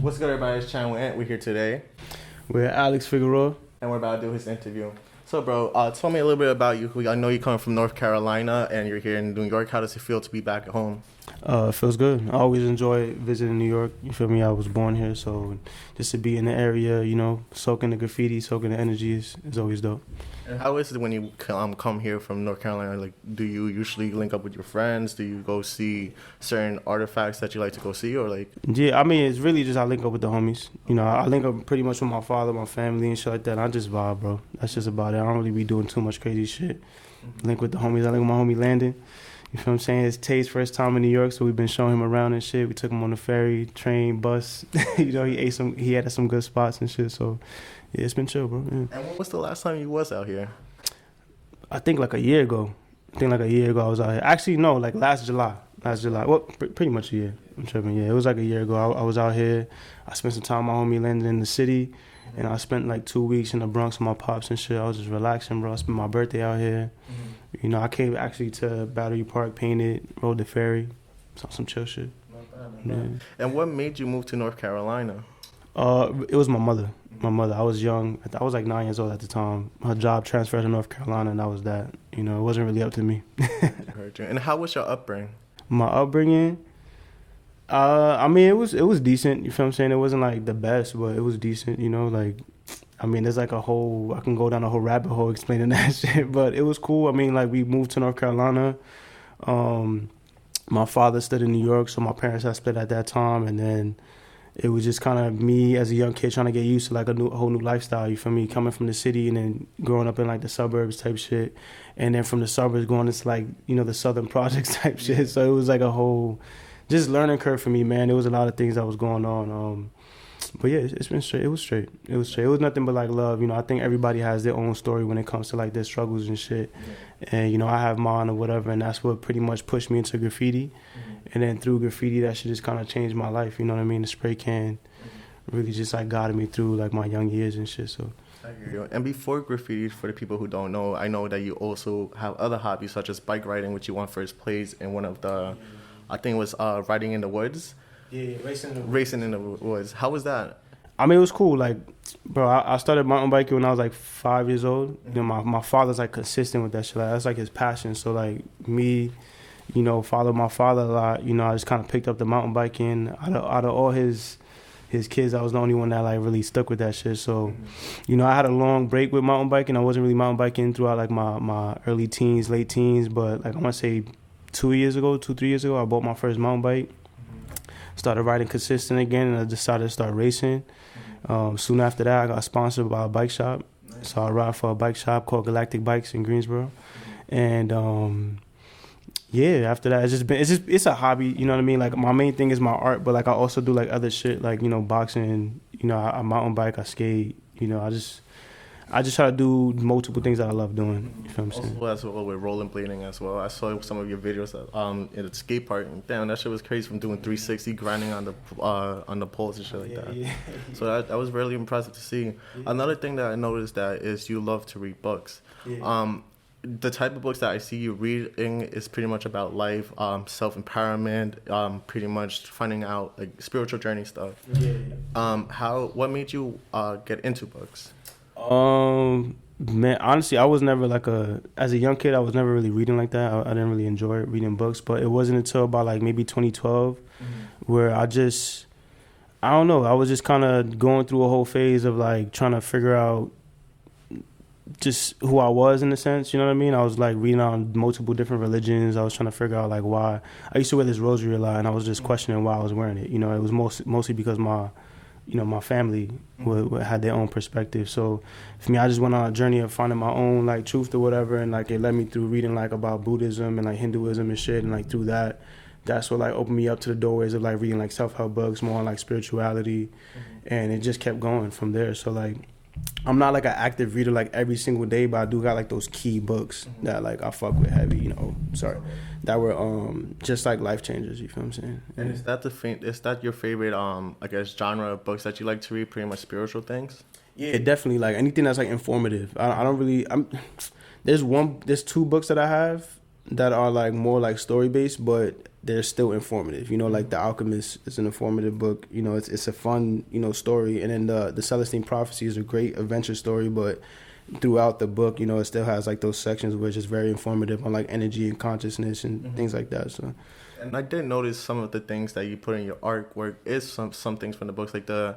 What's good, everybody? It's Chattingw. We're here today, We're Alex Figueroa. and we're about to do his interview. So, bro, tell me a little bit about you. I know you come from North Carolina, and you're here in New York. How does it feel to be back at home? It feels good. I always enjoy visiting New York. You feel me? I was born here, so just to be in the area, soaking the graffiti, soaking the energy is always dope. And how is it when you come here from North Carolina? Like, do you usually link up with your friends? Do you go see certain artifacts that you like to go see, or like? Yeah, I mean, it's really just I link up with the homies. I link up pretty much with my father, my family, and shit like that. I just vibe, bro. That's just about it. I don't really be doing too much crazy shit. Link with the homies. I link with my homie Landon. You feel what I'm saying? It's Tay's first time in New York, so we've been showing him around and shit. We took him on the ferry, train, bus. He had some good spots and shit. So, yeah, it's been chill, bro. Yeah. And when was the last time you was out here? I think like a year ago. I was out here. Actually, no, like last July. Well, pretty much a year. I'm tripping. Yeah, it was like a year ago. I was out here. I spent some time with my homie Landon in the city. And I spent like 2 weeks in the Bronx with my pops and shit. I was just relaxing, bro. I spent my birthday out here. Mm-hmm. I came actually to Battery Park, painted, rode the ferry. Saw some chill shit. Not bad. And what made you move to North Carolina? It was my mother. I was young. I was like 9 years old at the time. Her job transferred to North Carolina, and that was that. It wasn't really up to me. And how was your upbringing? My upbringing? I mean, it was decent. You feel what I'm saying? It wasn't like the best, but it was decent. There's like I can go down a whole rabbit hole explaining that shit. But it was cool. I mean, like we moved to North Carolina. My father stayed in New York, so my parents had split at that time, and then it was just kind of me as a young kid trying to get used to like a whole new lifestyle. You feel me? Coming from the city and then growing up in like the suburbs type shit, and then from the suburbs going into like the southern projects type shit. So it was like a whole just learning curve for me, man. There was a lot of things that was going on. But yeah, it's been straight. It was straight. It was nothing but like love. I think everybody has their own story when it comes to like their struggles and shit. Yeah. And I have mine or whatever, and that's what pretty much pushed me into graffiti. Mm-hmm. And then through graffiti, that shit just kind of changed my life. You know what I mean? The spray can really just like guided me through like my young years and shit. So. I hear you. And before graffiti, for the people who don't know, I know that you also have other hobbies such as bike riding, which you won first place in one of the. I think it was riding in the woods. Yeah, racing in the woods. How was that? I mean, it was cool. Like, bro, I started mountain biking when I was like 5 years old. My father's like consistent with that shit. Like, that's like his passion. So like me, follow my father a lot. I just kind of picked up the mountain biking. Out of all his kids, I was the only one that like really stuck with that shit. So, I had a long break with mountain biking. I wasn't really mountain biking throughout like my early teens, late teens. But like I want to say 3 years ago, I bought my first mountain bike. Started riding consistent again, and I decided to start racing. Soon after that, I got sponsored by a bike shop. Nice. So I ride for a bike shop called Galactic Bikes in Greensboro. And after that, it's a hobby. You know what I mean? Like my main thing is my art, but like I also do like other shit, like boxing. I mountain bike, I skate. I just try to do multiple things that I love doing. You feel what I'm saying? Also, as well with rollerblading as well. I saw some of your videos in the skate park, and damn, that shit was crazy from doing 360, grinding on the poles and shit like that. Yeah. So that was really impressive to see. Yeah. Another thing that I noticed that is you love to read books. Yeah. The type of books that I see you reading is pretty much about life, self-empowerment, pretty much finding out like spiritual journey stuff. Yeah. What made you get into books? Man, honestly, I was never as a young kid, I was never really reading like that. I didn't really enjoy reading books, but it wasn't until about like maybe 2012 where I don't know, I was just kind of going through a whole phase of like trying to figure out just who I was in a sense, you know what I mean? I was like reading on multiple different religions. I was trying to figure out like why. I used to wear this rosary a lot, and I was just questioning why I was wearing it. It was mostly because my family had their own perspective. So for me, I just went on a journey of finding my own like truth or whatever, and like it led me through reading like about Buddhism and like Hinduism and shit, and like through that's what like opened me up to the doorways of like reading like self-help books, more on like spirituality, and it just kept going from there. So like I'm not like an active reader like every single day, but I do got like those key books that like I fuck with heavy, that were just like life changers. You feel what I'm saying? Yeah. And is that your favorite I guess genre of books that you like to read? Pretty much spiritual things. Yeah, definitely. Like anything that's like informative. I don't really. There's two books that I have that are like more like story based, but they're still informative. You know, like The Alchemist is an informative book. You know, it's a fun, you know, story. And then the Celestine Prophecy is a great adventure story, but throughout the book, you know, it still has like those sections which is very informative on like energy and consciousness and things like that. So, and I did notice some of the things that you put in your artwork is some things from the books, like the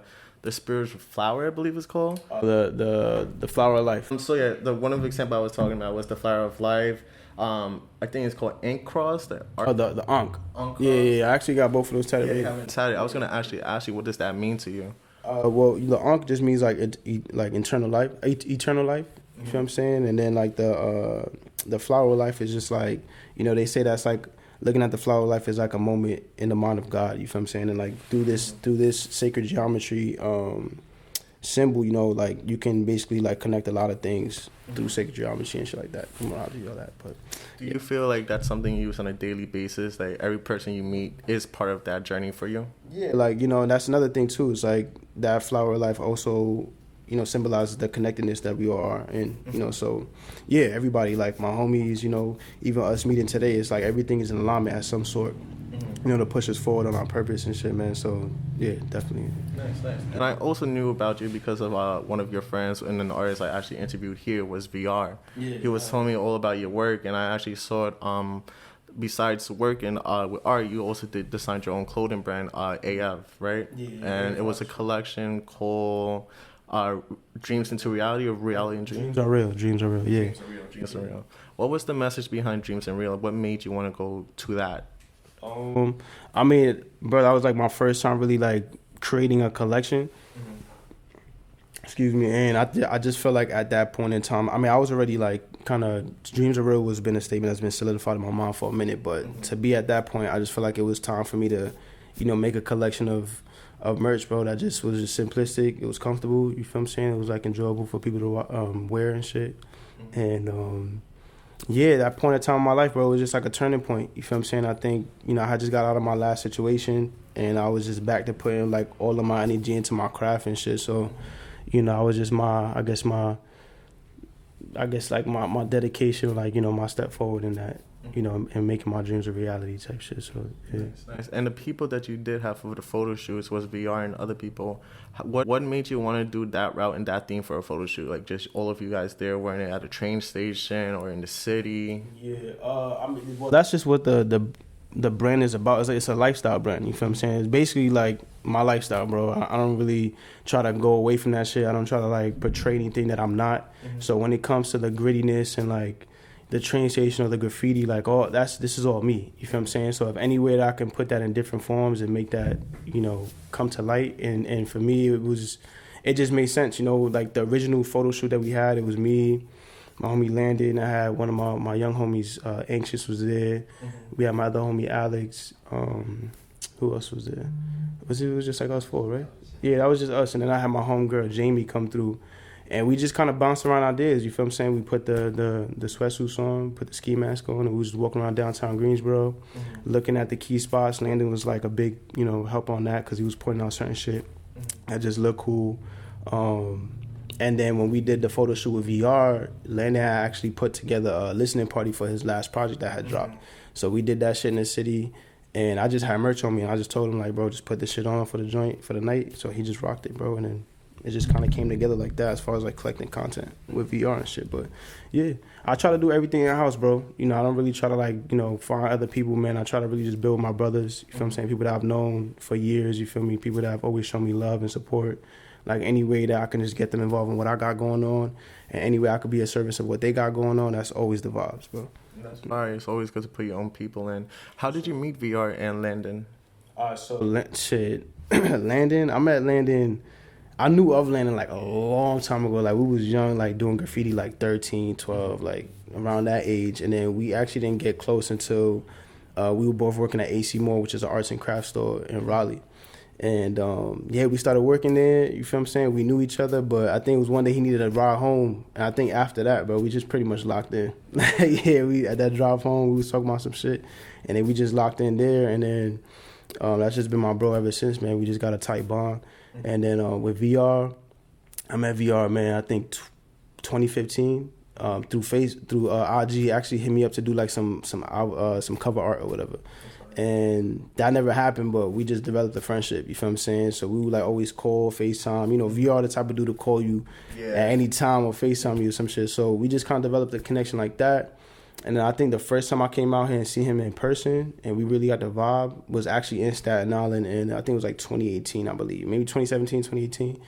spiritual flower, I believe it's called. The flower of life. So yeah, the one of the example I was talking about was the flower of life. I think it's called Ink Cross. The Ankh. Yeah. I actually got both of those tattoos. Yeah, I was gonna actually ask you, what does that mean to you? Well, the Ankh just means like eternal life. You feel what I'm saying? And then like the flower of life is just like, you know, they say that's like looking at the flower of life is like a moment in the mind of God. You feel what I'm saying? And like through this sacred geometry symbol, you know, like you can basically like connect a lot of things through sacred geometry and shit like that, numerology, all that. But do you feel like that's something you use on a daily basis? Like every person you meet is part of that journey for you? Yeah, like, you know, and that's another thing too. It's like that flower of life also, you know, symbolizes the connectedness that we all are. And, you know, so yeah, everybody, like my homies, you know, even us meeting today, it's like everything is in alignment at some sort, you know, to push us forward on our purpose and shit, man. So yeah, definitely. Nice. And I also knew about you because of one of your friends, and an artist I actually interviewed here was VR. Yeah, he was telling me all about your work, and I actually saw it. Besides working with art, you also designed your own clothing brand, AF, right? Yeah. And it was a collection called Dreams into Reality, or Reality and Dreams? Dreams are real, yeah. Dreams are real. What was the message behind Dreams and Real? What made you want to go to that? I mean, bro, that was like my first time really like creating a collection. Excuse me. And I just felt like at that point in time, I mean, I was already like kind of, Dreams Are Real has been a statement that's been solidified in my mind for a minute. But to be at that point, I just felt like it was time for me to, you know, make a collection of merch, bro, that just was just simplistic. It was comfortable. You feel what I'm saying? It was like enjoyable for people to wear and shit. And yeah, that point in time in my life, bro, was just like a turning point. You feel what I'm saying? I think, you know, I had just got out of my last situation, and I was just back to putting like all of my energy into my craft and shit. So, you know, I was just my dedication, like, you know, my step forward in that, you know, and making my dreams a reality type shit. So yeah. Nice. And the people that you did have for the photo shoots was VR and other people. What made you want to do that route and that theme for a photo shoot? Like just all of you guys there wearing it at a train station or in the city? Yeah, I mean, well, that's just what the brand is about. It's a lifestyle brand. You feel what I'm saying? It's basically like my lifestyle, bro. I don't really try to go away from that shit. I don't try to like portray anything that I'm not. So when it comes to the grittiness and like the train station or the graffiti, like this is all me. You feel what I'm saying? So if any way that I can put that in different forms and make that, you know, come to light, and for me it just made sense. You know, like the original photo shoot that we had, it was me, my homie Landon, I had one of my young homies, Anxious, was there. We had my other homie Alex. Who else was there? It was just like us four, right? Yeah, that was just us. And then I had my homegirl Jamie come through, and we just kind of bounced around ideas. You feel what I'm saying? We put the sweatsuits on, put the ski mask on, and we was just walking around downtown Greensboro, looking at the key spots. Landon was like a big, you know, help on that because he was pointing out certain shit that just looked cool. And then when we did the photo shoot with VR, Landon had actually put together a listening party for his last project that had dropped. So we did that shit in the city, and I just had merch on me, and I just told him, like, bro, just put this shit on for the joint, for the night. So he just rocked it, bro, and then it just kind of came together like that as far as, like, collecting content with VR and shit. But, yeah, I try to do everything in-house, bro. You know, I don't really try to, like, you know, find other people, man. I try to really just build my brothers, you feel what I'm saying, people that I've known for years, you feel me, people that have always shown me love and support. Like, any way that I can just get them involved in what I got going on, and any way I could be a service of what they got going on, that's always the vibes, bro. That's nice. It's always good to put your own people in. How did you meet VR and Landon? Landon, I met Landon. I knew of Landon, like, a long time ago. Like, we was young, like, doing graffiti, like, 13, 12, like, around that age. And then we actually didn't get close until we were both working at AC Moore, which is an arts and crafts store in Raleigh. And, yeah, we started working there, you feel what I'm saying? We knew each other, but I think it was one day he needed a ride home. And I think after that, bro, we just pretty much locked in. Yeah, we at that drive home, we was talking about some shit. And then we just locked in there. And then that's just been my bro ever since, man. We just got a tight bond. And then with VR, I met VR, man, I think 2015. through IG actually hit me up to do like some cover art or whatever. And that never happened, but we just developed a friendship, you feel what I'm saying? So we would like always call, FaceTime, you know, VR the type of dude to call you at any time or FaceTime you or some shit. So we just kind of developed a connection like that. And then I think the first time I came out here and see him in person and we really got the vibe was actually in Staten Island, and I think it was like 2018, I believe. Maybe 2017, 2018.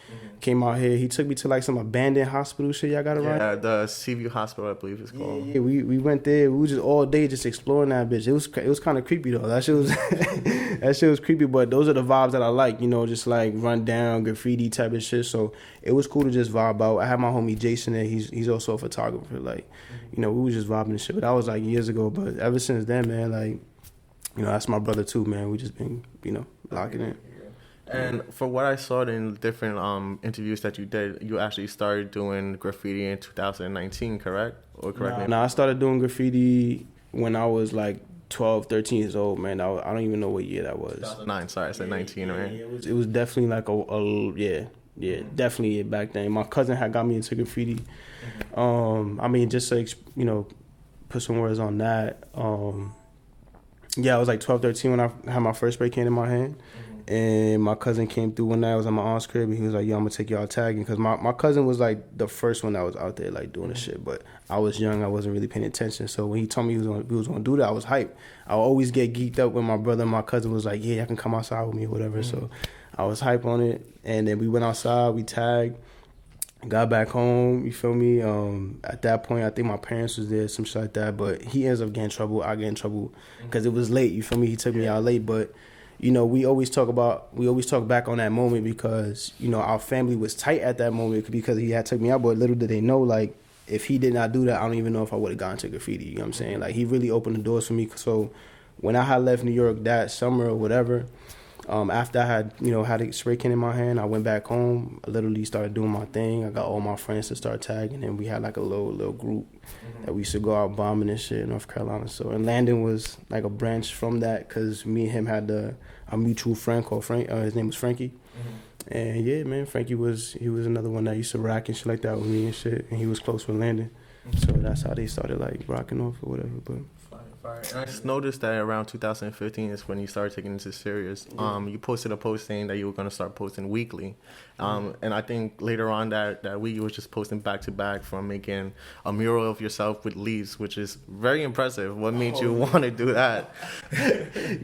Came out here. He took me to like some abandoned hospital shit. Y'all got it right? Yeah, the Seaview Hospital, I believe it's called. Yeah, we went there. We was just all day just exploring that bitch. It was kind of creepy though. That shit was that shit was creepy, but those are the vibes that I like, you know, just like run down, graffiti type of shit. So it was cool to just vibe out. I had my homie Jason there. He's also a photographer. Like, you know, we was just vibing and shit. But that was like years ago. But ever since then, man, like, you know, that's my brother too, man. We just been, you know, locking in. And for what I saw in different interviews that you did, you actually started doing graffiti in 2019, correct? Or correct me? No, I started doing graffiti when I was like 12, 13 years old, man. I don't even know what year that was. 2009, sorry, I said 19, right? It was definitely like definitely back then. My cousin had got me into graffiti. I mean, just to, you know, put some words on that. I was like 12, 13 when I had my first spray can in my hand. And my cousin came through one night. I was at my aunt's crib, and he was like, yo, I'm going to take y'all tagging. Because my cousin was like the first one that was out there like doing the shit. But I was young. I wasn't really paying attention. So when he told me he was going to do that, I was hyped. I would always get geeked up when my brother and my cousin was like, yeah, I can come outside with me or whatever. So I was hyped on it. And then we went outside. We tagged. Got back home, you feel me? At that point, I think my parents was there, some shit like that. But he ends up getting in trouble. I get in trouble because it was late, you feel me? He took me out late. But, you know, we always talk back on that moment because, you know, our family was tight at that moment because he had took me out. But little did they know, like, if he did not do that, I don't even know if I would have gotten to graffiti, you know what I'm saying? Like, he really opened the doors for me. So when I had left New York that summer or whatever, after I had a spray can in my hand, I went back home. I literally started doing my thing. I got all my friends to start tagging, and we had like a little group that we used to go out bombing and shit in North Carolina. So, and Landon was like a branch from that because me and him had a mutual friend called Frank. His name was Frankie. And yeah, man, Frankie was another one that used to rock and shit like that with me and shit. And he was close with Landon. So that's how they started like rocking off or whatever. But and I just noticed that around 2015 is when you started taking this serious. You posted a post saying that you were going to start posting weekly. And I think later on that week you were just posting back to back from making a mural of yourself with leaves, which is very impressive. What made you want to do that?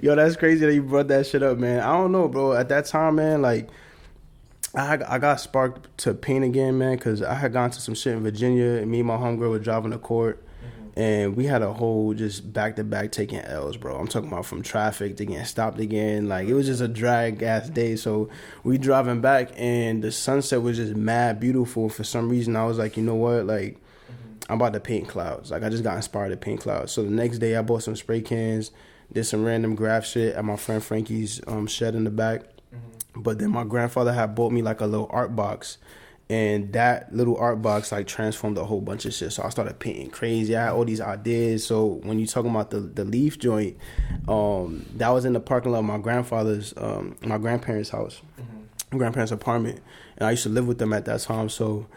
Yo, that's crazy that you brought that shit up, man. I don't know, bro. At that time, man, like, I got sparked to paint again, man, because I had gone to some shit in Virginia, and me and my homegirl were driving to court. And we had a whole just back-to-back taking L's, bro. I'm talking about from traffic to getting stopped again. Like, it was just a drag-ass day. So we driving back, and the sunset was just mad beautiful. For some reason, I was like, you know what? Like, I'm about to paint clouds. Like, I just got inspired to paint clouds. So the next day, I bought some spray cans, did some random graph shit at my friend Frankie's shed in the back. But then my grandfather had bought me, like, a little art box. And that little art box, like, transformed a whole bunch of shit. So I started painting crazy. I had all these ideas. So when you're talking about the leaf joint, that was in the parking lot of my grandfather's, my grandparents' house, grandparents' apartment. And I used to live with them at that time. So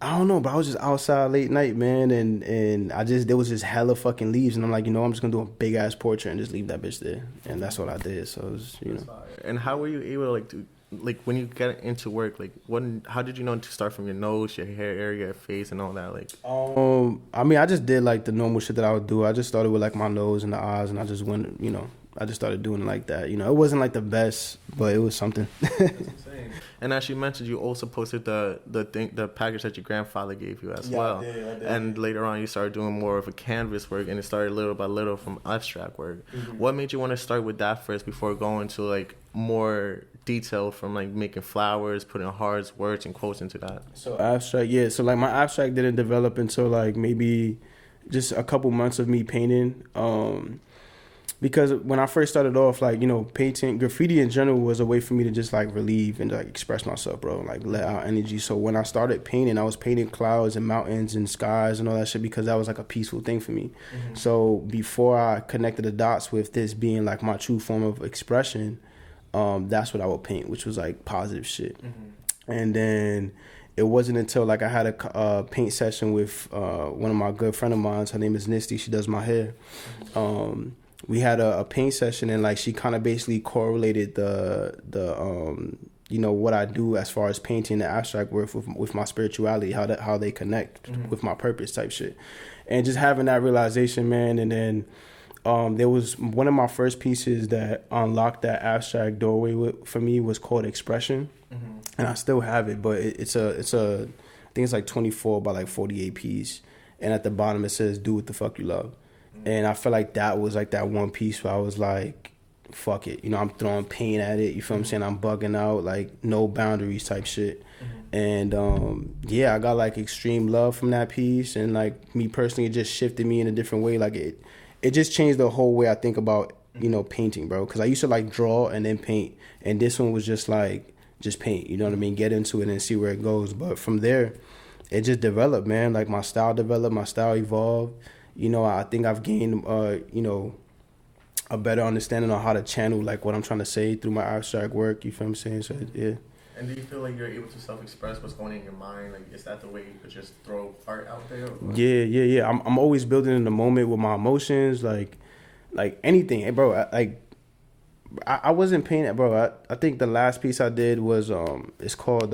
I don't know, but I was just outside late night, man. And there was just hella fucking leaves. And I'm like, you know, I'm just going to do a big ass portrait and just leave that bitch there. And that's what I did. So it was, you know. And how were you able to, like when you get into work, like how did you know to start from your nose, your hair area, your face, and all that? Like, I mean, I just did like the normal shit that I would do. I just started with like my nose and the eyes, and I just went, you know, I just started doing it like that. You know, it wasn't like the best, but it was something. That's insane. And as you mentioned, you also posted the package that your grandfather gave you as well. I did. And later on, you started doing more of a canvas work, and it started little by little from abstract work. What made you want to start with that first before going to like more detail from like making flowers, putting hearts, words, and quotes into that? So abstract, yeah. So like my abstract didn't develop until like maybe just a couple months of me painting. Because when I first started off, like, you know, painting, graffiti in general was a way for me to just like relieve and like express myself, bro, like let out energy. So when I started painting, I was painting clouds and mountains and skies and all that shit because that was like a peaceful thing for me. So before I connected the dots with this being like my true form of expression, that's what I would paint, which was like positive shit. And then it wasn't until like I had a paint session with one of my good friend of mine. Her name is Nisty. She does my hair. We had a paint session, and like she kind of basically correlated the you know, what I do as far as painting and abstract work with my spirituality, how they connect with my purpose type shit. And just having that realization, man. And then there was one of my first pieces that unlocked that abstract doorway for me was called Expression. And I still have it, but it's a I think it's like 24 by like 48 piece. And at the bottom it says, "Do what the fuck you love." And I feel like that was like that one piece where I was like, fuck it. You know, I'm throwing paint at it. You feel what I'm saying? I'm bugging out, like no boundaries type shit. And yeah, I got like extreme love from that piece. And like me personally, it just shifted me in a different way. Like it just changed the whole way I think about, you know, painting, bro. Because I used to like draw and then paint. And this one was just like, just paint, you know what I mean? Get into it and see where it goes. But from there, it just developed, man. Like my style developed, my style evolved. You know, I think I've gained, you know, a better understanding on how to channel like what I'm trying to say through my abstract work. You feel what I'm saying? So yeah. And do you feel like you're able to self-express what's going on in your mind? Like, is that the way you could just throw art out there? Or? Yeah. I'm always building in the moment with my emotions, like anything, hey, bro. I wasn't painting, bro. I think the last piece I did was it's called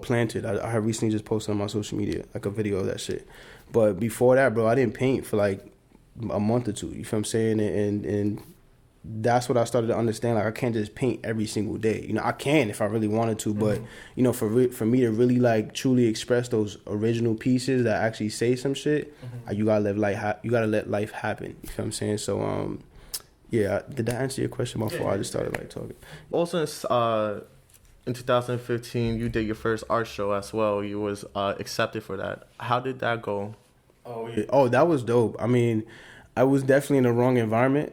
Planted. I have recently just posted on my social media like a video of that shit. But before that, bro, I didn't paint for like a month or two. You feel what I'm saying? And that's what I started to understand. Like I can't just paint every single day. You know, I can if I really wanted to, but you know, for me to really like truly express those original pieces that actually say some shit, you gotta let life happen. You feel what I'm saying? So yeah, did that answer your question before I just started like talking? Also, in 2015, you did your first art show as well. You was accepted for that. How did that go? Oh yeah. Oh, that was dope. I mean, I was definitely in the wrong environment.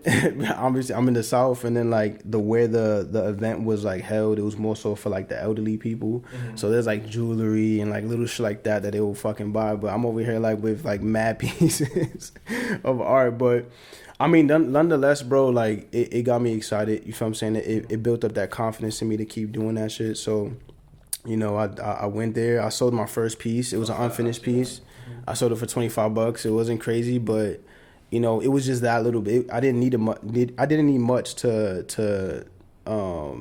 Obviously, I'm in the South, and then like where the event was like held, it was more so for like the elderly people. So there's like jewelry and like little shit like that they will fucking buy. But I'm over here like with like mad pieces of art. But I mean, nonetheless, bro, like it got me excited. You feel what I'm saying? It built up that confidence in me to keep doing that shit. So, you know, I went there. I sold my first piece. It was an unfinished piece. I sold it for $25. It wasn't crazy, but you know, it was just that little bit. I didn't need much to for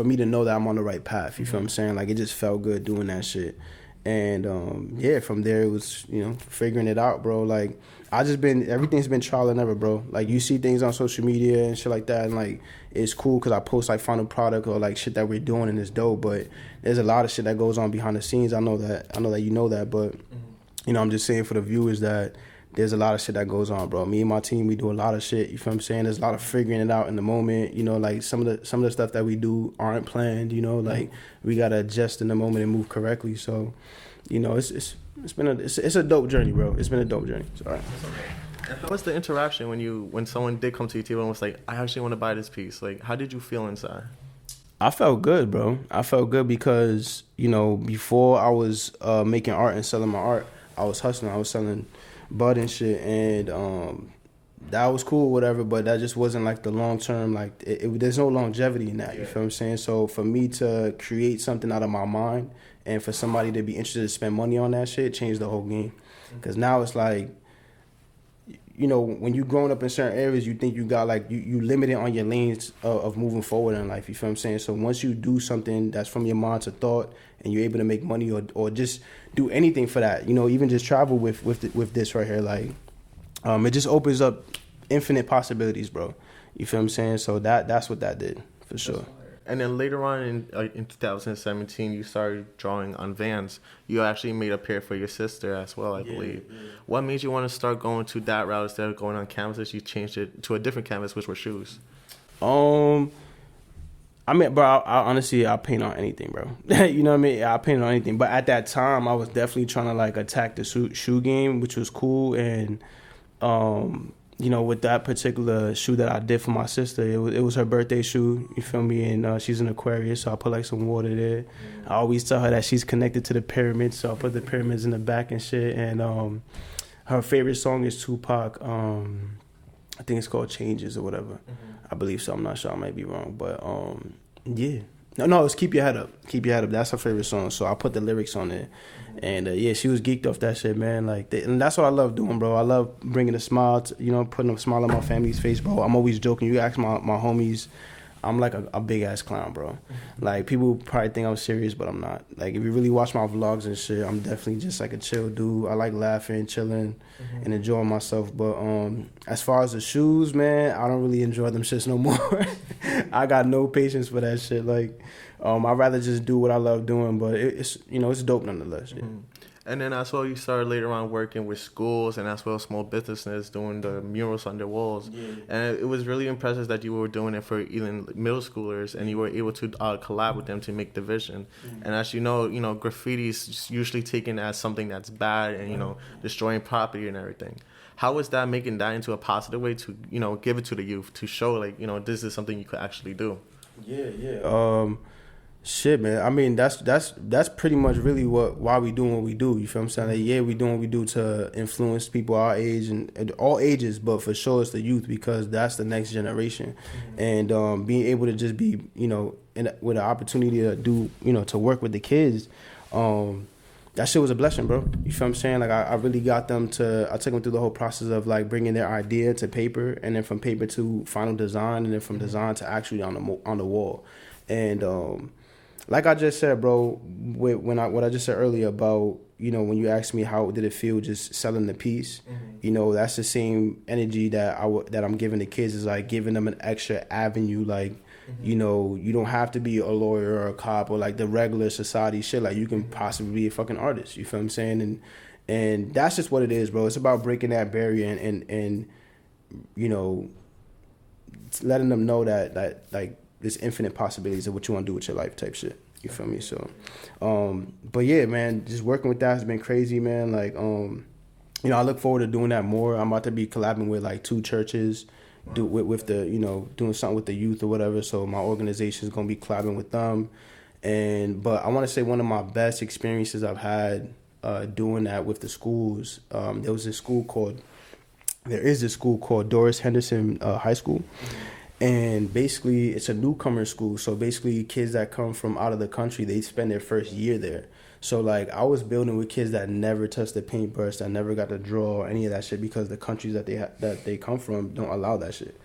me to know that I'm on the right path. You feel what I'm saying? Like it just felt good doing that shit. And yeah, from there it was, you know, figuring it out, bro. Like everything's been trial and error, bro. Like you see things on social media and shit like that, and like it's cool because I post like final product or like shit that we're doing and it's dope. But there's a lot of shit that goes on behind the scenes. I know that you know that, but you know, I'm just saying for the viewers that there's a lot of shit that goes on, bro. Me and my team, we do a lot of shit. You feel what I'm saying? There's a lot of figuring it out in the moment. You know, like some of the stuff that we do aren't planned. You know, like we gotta adjust in the moment and move correctly. So, you know, it's been a dope journey, bro. It's been a dope journey. Sorry. What's the interaction when someone did come to your table and was like, I actually want to buy this piece? Like, how did you feel inside? I felt good, bro. I felt good because, you know, before I was making art and selling my art, I was hustling. I was selling bud and shit, and that was cool, whatever, but that just wasn't like the long term. Like there's no longevity in that. You feel what I'm saying? So for me to create something out of my mind and for somebody to be interested to spend money on that shit changed the whole game. Because now it's like, you know, when you growing up in certain areas, you think you got like you limited on your lanes of moving forward in life. You feel what I'm saying? So once you do something that's from your mind to thought, and you're able to make money or just do anything for that, you know, even just travel with this right here, like it just opens up infinite possibilities, bro. You feel what I'm saying? So that's what that did for sure. And then later on in 2017, you started drawing on vans. You actually made a pair for your sister as well, I believe. Yeah. What made you want to start going to that route instead of going on canvases? You changed it to a different canvas, which were shoes. I mean, bro, I honestly, I paint on anything, bro. You know what I mean? I paint on anything. But at that time, I was definitely trying to, like, attack the shoe game, which was cool. And, you know, with that particular shoe that I did for my sister, it was her birthday shoe, you feel me? And she's an Aquarius, so I put, like, some water there. I always tell her that she's connected to the pyramids, so I put the pyramids in the back and shit. And her favorite song is Tupac. I think it's called Changes or whatever. I believe so. I'm not sure. I might be wrong. But, yeah. No, it's Keep Your Head Up. Keep Your Head Up. That's her favorite song. So I put the lyrics on there. And yeah, she was geeked off that shit, man. Like, and that's what I love doing, bro. I love bringing a smile, putting a smile on my family's face, bro. I'm always joking. You ask my homies, I'm like a big ass clown, bro. Like, people probably think I'm serious, but I'm not. Like, if you really watch my vlogs and shit, I'm definitely just like a chill dude. I like laughing, chilling, and enjoying myself. But as far as the shoes, man, I don't really enjoy them shits no more. I got no patience for that shit. Like, I'd rather just do what I love doing. But it's it's dope nonetheless. Yeah. And then I saw you started later on working with schools and as well as small businesses doing the murals on their walls. Yeah. And it was really impressive that you were doing it for even middle schoolers and you were able to collab with them to make the vision. And as you know, graffiti is usually taken as something that's bad and, destroying property and everything. How was that making that into a positive way to, give it to the youth to show like, this is something you could actually do? Yeah. Shit, man. I mean, that's pretty much really why we doing what we do. You feel what I'm saying? Like, yeah, we doing what we do to influence people our age and all ages, but for sure it's the youth because that's the next generation. And being able to just be, with an opportunity to do, to work with the kids, that shit was a blessing, bro. You feel what I'm saying? Like, I really got them I took them through the whole process of like bringing their idea to paper, and then from paper to final design, and then from design to actually on the wall. And like I just said, bro, what I just said earlier about, when you asked me how did it feel just selling the piece, that's the same energy that I'm giving the kids, is like giving them an extra avenue. Like, you don't have to be a lawyer or a cop or like the regular society shit. Like, you can possibly be a fucking artist. You feel what I'm saying? And that's just what it is, bro. It's about breaking that barrier and letting them know that like, there's infinite possibilities of what you want to do with your life type shit. You feel me? So, but yeah, man, just working with that has been crazy, man. Like, I look forward to doing that more. I'm about to be collabing with like 2 churches, with the, doing something with the youth or whatever. So my organization is going to be collabing with them. But I want to say one of my best experiences I've had doing that with the schools, there is a school called Doris Henderson High School. And basically, it's a newcomer school. So basically, kids that come from out of the country, they spend their first year there. So, like, I was building with kids that never touched the paintbrush, that never got to draw or any of that shit because the countries that they come from don't allow that shit.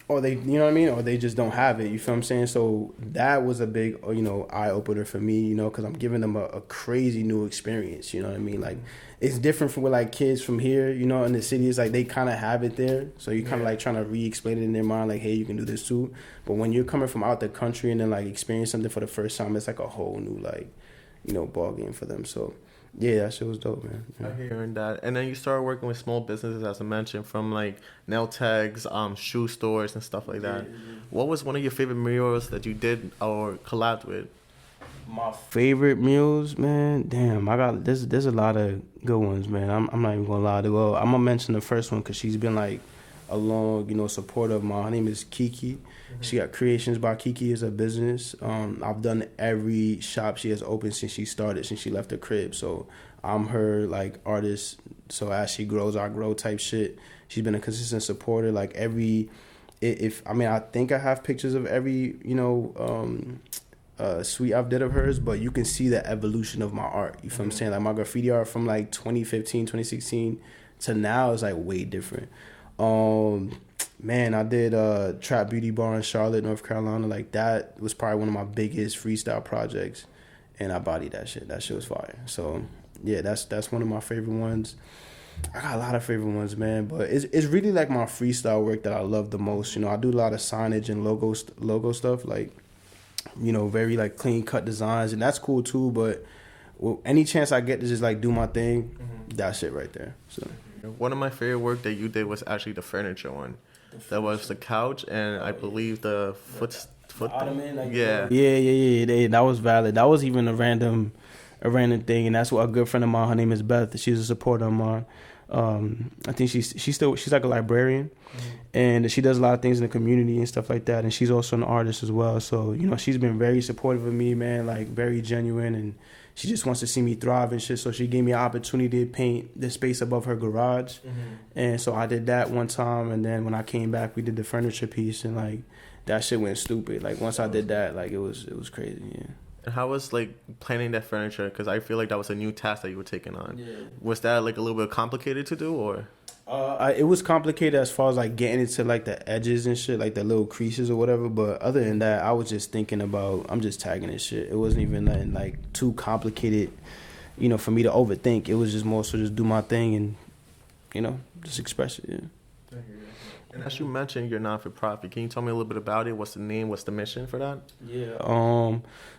Or they, you know what I mean? Or they just don't have it, you feel what I'm saying? So that was a big, eye-opener for me, because I'm giving them a crazy new experience, you know what I mean? Like, it's different from with, like, kids from here, in the city. It's like they kind of have it there. So you kind of, like, trying to re-explain it in their mind, like, hey, you can do this too. But when you're coming from out the country and then, like, experience something for the first time, it's like a whole new, like, ball game for them. So, yeah, that shit was dope, man. Yeah. I hearing that. And then you started working with small businesses, as I mentioned, from like nail tags, shoe stores and stuff like that. What was one of your favorite murals that you did or collabed with? My favorite murals, man. Damn, there's a lot of good ones, man. I'm not even gonna lie to go. I'm gonna mention the first one because she's been like a long, supporter of mine. Her name is Kiki. She got Creations by Kiki as a business. I've done every shop she has opened since she left the crib. So I'm her like artist. So as she grows, I grow type shit. She's been a consistent supporter. Like I think I have pictures of every suite I've did of hers, but you can see the evolution of my art. You feel what I'm saying? Like my graffiti art from like 2015, 2016 to now is like way different. Man, I did Trap Beauty Bar in Charlotte, North Carolina. Like, that was probably one of my biggest freestyle projects, and I bodied that shit. That shit was fire. So, yeah, that's one of my favorite ones. I got a lot of favorite ones, man, but it's really like my freestyle work that I love the most. I do a lot of signage and logo stuff, like, very like clean cut designs, and that's cool too. But any chance I get to just like do my thing, that shit right there. So. One of my favorite work that you did was actually the furniture one. That was the couch and I believe the foot ottoman, like yeah. That was valid. That was even a random thing, and that's what a good friend of mine. Her name is Beth. She's a supporter of mine. I think she's like a librarian, and she does a lot of things in the community and stuff like that. And she's also an artist as well. So she's been very supportive of me, man. Like very genuine, and she just wants to see me thrive and shit. So she gave me an opportunity to paint the space above her garage, and so I did that one time. And then when I came back, we did the furniture piece, and like that shit went stupid. Like once I did that, like it was crazy. Yeah. And how was like planning that furniture? Because I feel like that was a new task that you were taking on. Yeah. Was that like a little bit complicated to do, or? It was complicated as far as like getting into like the edges and shit, like the little creases or whatever. But other than that, I was just thinking about, I'm just tagging this shit. It wasn't even nothing like too complicated, you know, for me to overthink. It was just more so just do my thing and, you know, just express it. Yeah. And as you mentioned, you're non-for-profit. Can you tell me a little bit about it? What's the name? What's the mission for that? Yeah.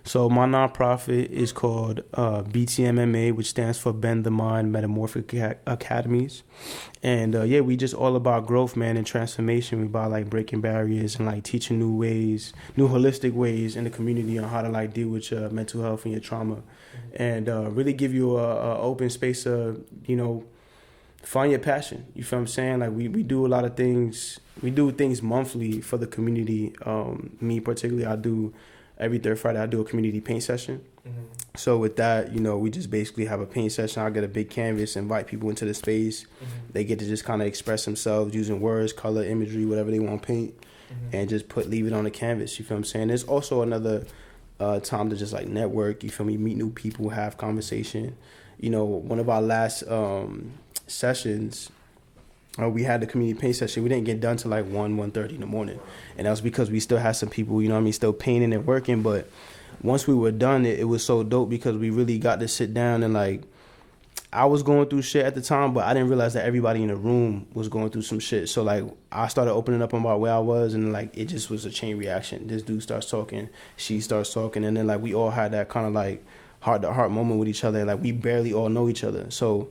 So my nonprofit is called BTM, which stands for Bend the Mind Metamorphic Academies. And yeah, we just all about growth, man, and transformation. We about like breaking barriers and like teaching new ways, new holistic ways in the community on how to like deal with your mental health and your trauma, and really give you a open space of, you know, find your passion. You feel what I'm saying? Like we do a lot of things. We do things monthly for the community. Me particularly, I do every third Friday. I do a community paint session. Mm-hmm. So with that, you know, we just basically have a paint session. I get a big canvas, invite people into the space. Mm-hmm. They get to just kind of express themselves using words, color, imagery, whatever they want to paint, and just leave it on the canvas. You feel what I'm saying? There's also another time to just like network. You feel me? Meet new people, have conversation. You know, one of our last sessions, we had the community paint session. We didn't get done till like 1:30 in the morning, and that was because we still had some people, you know what I mean, still painting and working. But once we were done, it was so dope because we really got to sit down and like, I was going through shit at the time, but I didn't realize that everybody in the room was going through some shit. So like I started opening up about where I was, and like it just was a chain reaction. This dude starts talking, she starts talking, and then like we all had that kind of like heart to heart moment with each other. Like we barely all know each other. So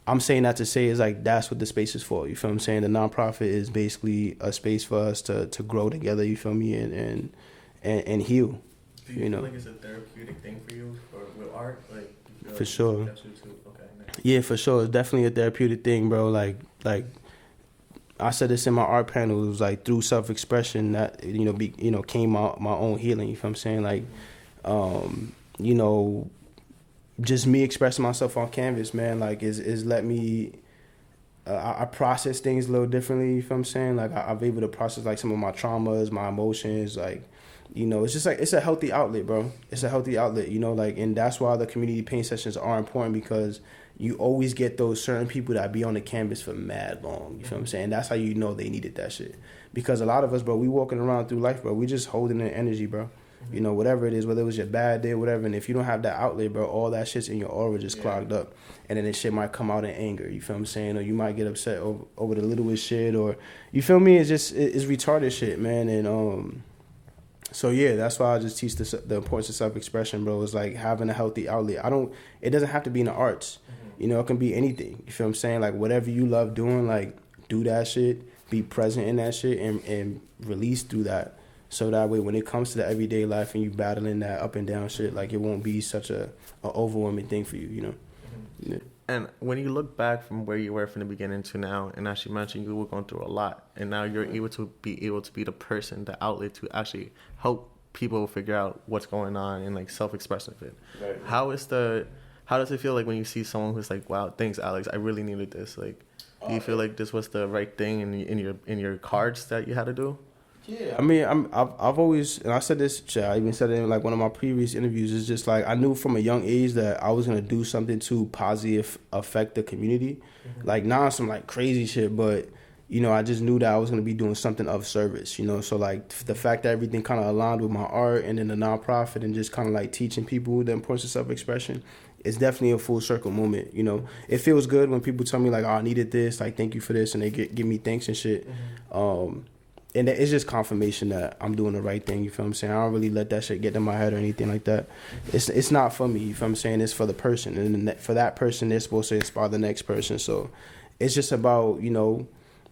I'm saying that to say is like that's what the space is for. You feel what I'm saying? The nonprofit is basically a space for us to grow together. You feel me? And heal. Do you feel like it's a therapeutic thing for you with art? Like for sure. Okay, nice. Yeah, for sure. It's definitely a therapeutic thing, bro. Like I said this in my art panel. It was like through self-expression that came out my own healing. You feel what I'm saying? Like, you know, just me expressing myself on canvas, man, like is let me I process things a little differently. You feel what I'm saying? Like I'm able to process like some of my traumas, my emotions, like, you know, it's just like it's a healthy outlet, bro. It's a healthy outlet, you know, like, and that's why the community paint sessions are important, because you always get those certain people that be on the canvas for mad long. You feel what I'm saying? That's how you know they needed that shit. Because a lot of us, bro, we walking around through life, bro, we just holding in energy, bro. You know, whatever it is, whether it was your bad day, whatever, and if you don't have that outlet, bro, all that shit's in your aura just clogged up. And then this shit might come out in anger, you feel what I'm saying? Or you might get upset over the littlest shit, or, you feel me? It's just, it's retarded shit, man. And, so yeah, that's why I just teach the importance of self-expression, bro. It's like having a healthy outlet. It doesn't have to be in the arts. You know, it can be anything. You feel what I'm saying? Like whatever you love doing, like do that shit, be present in that shit, and release through that. So that way, when it comes to the everyday life and you battling that up and down shit, like it won't be such a overwhelming thing for you, you know? Mm-hmm. Yeah. And when you look back from where you were from the beginning to now, and as you mentioned, you were going through a lot, and now you're able to be the person, the outlet to actually help people figure out what's going on and like self-express of it. Right. How does it feel like when you see someone who's like, wow, thanks, Alex, I really needed this? Like, do you feel like this was the right thing in your cards that you had to do? Yeah, I mean, I've always, and I said this, I even said it in like one of my previous interviews, it's just like I knew from a young age that I was going to do something to positively affect the community. Mm-hmm. Like not some like crazy shit, but, you know, I just knew that I was going to be doing something of service, you know? So like the fact that everything kind of aligned with my art and then the nonprofit and just kind of like teaching people the importance of self-expression, it's definitely a full circle moment, you know? It feels good when people tell me like, oh, I needed this, like thank you for this, and they give me thanks and shit. Mm-hmm. And it's just confirmation that I'm doing the right thing, you feel what I'm saying? I don't really let that shit get in my head or anything like that. It's not for me, you feel what I'm saying? It's for the person. And for that person, they're supposed to inspire the next person. So it's just about, you know,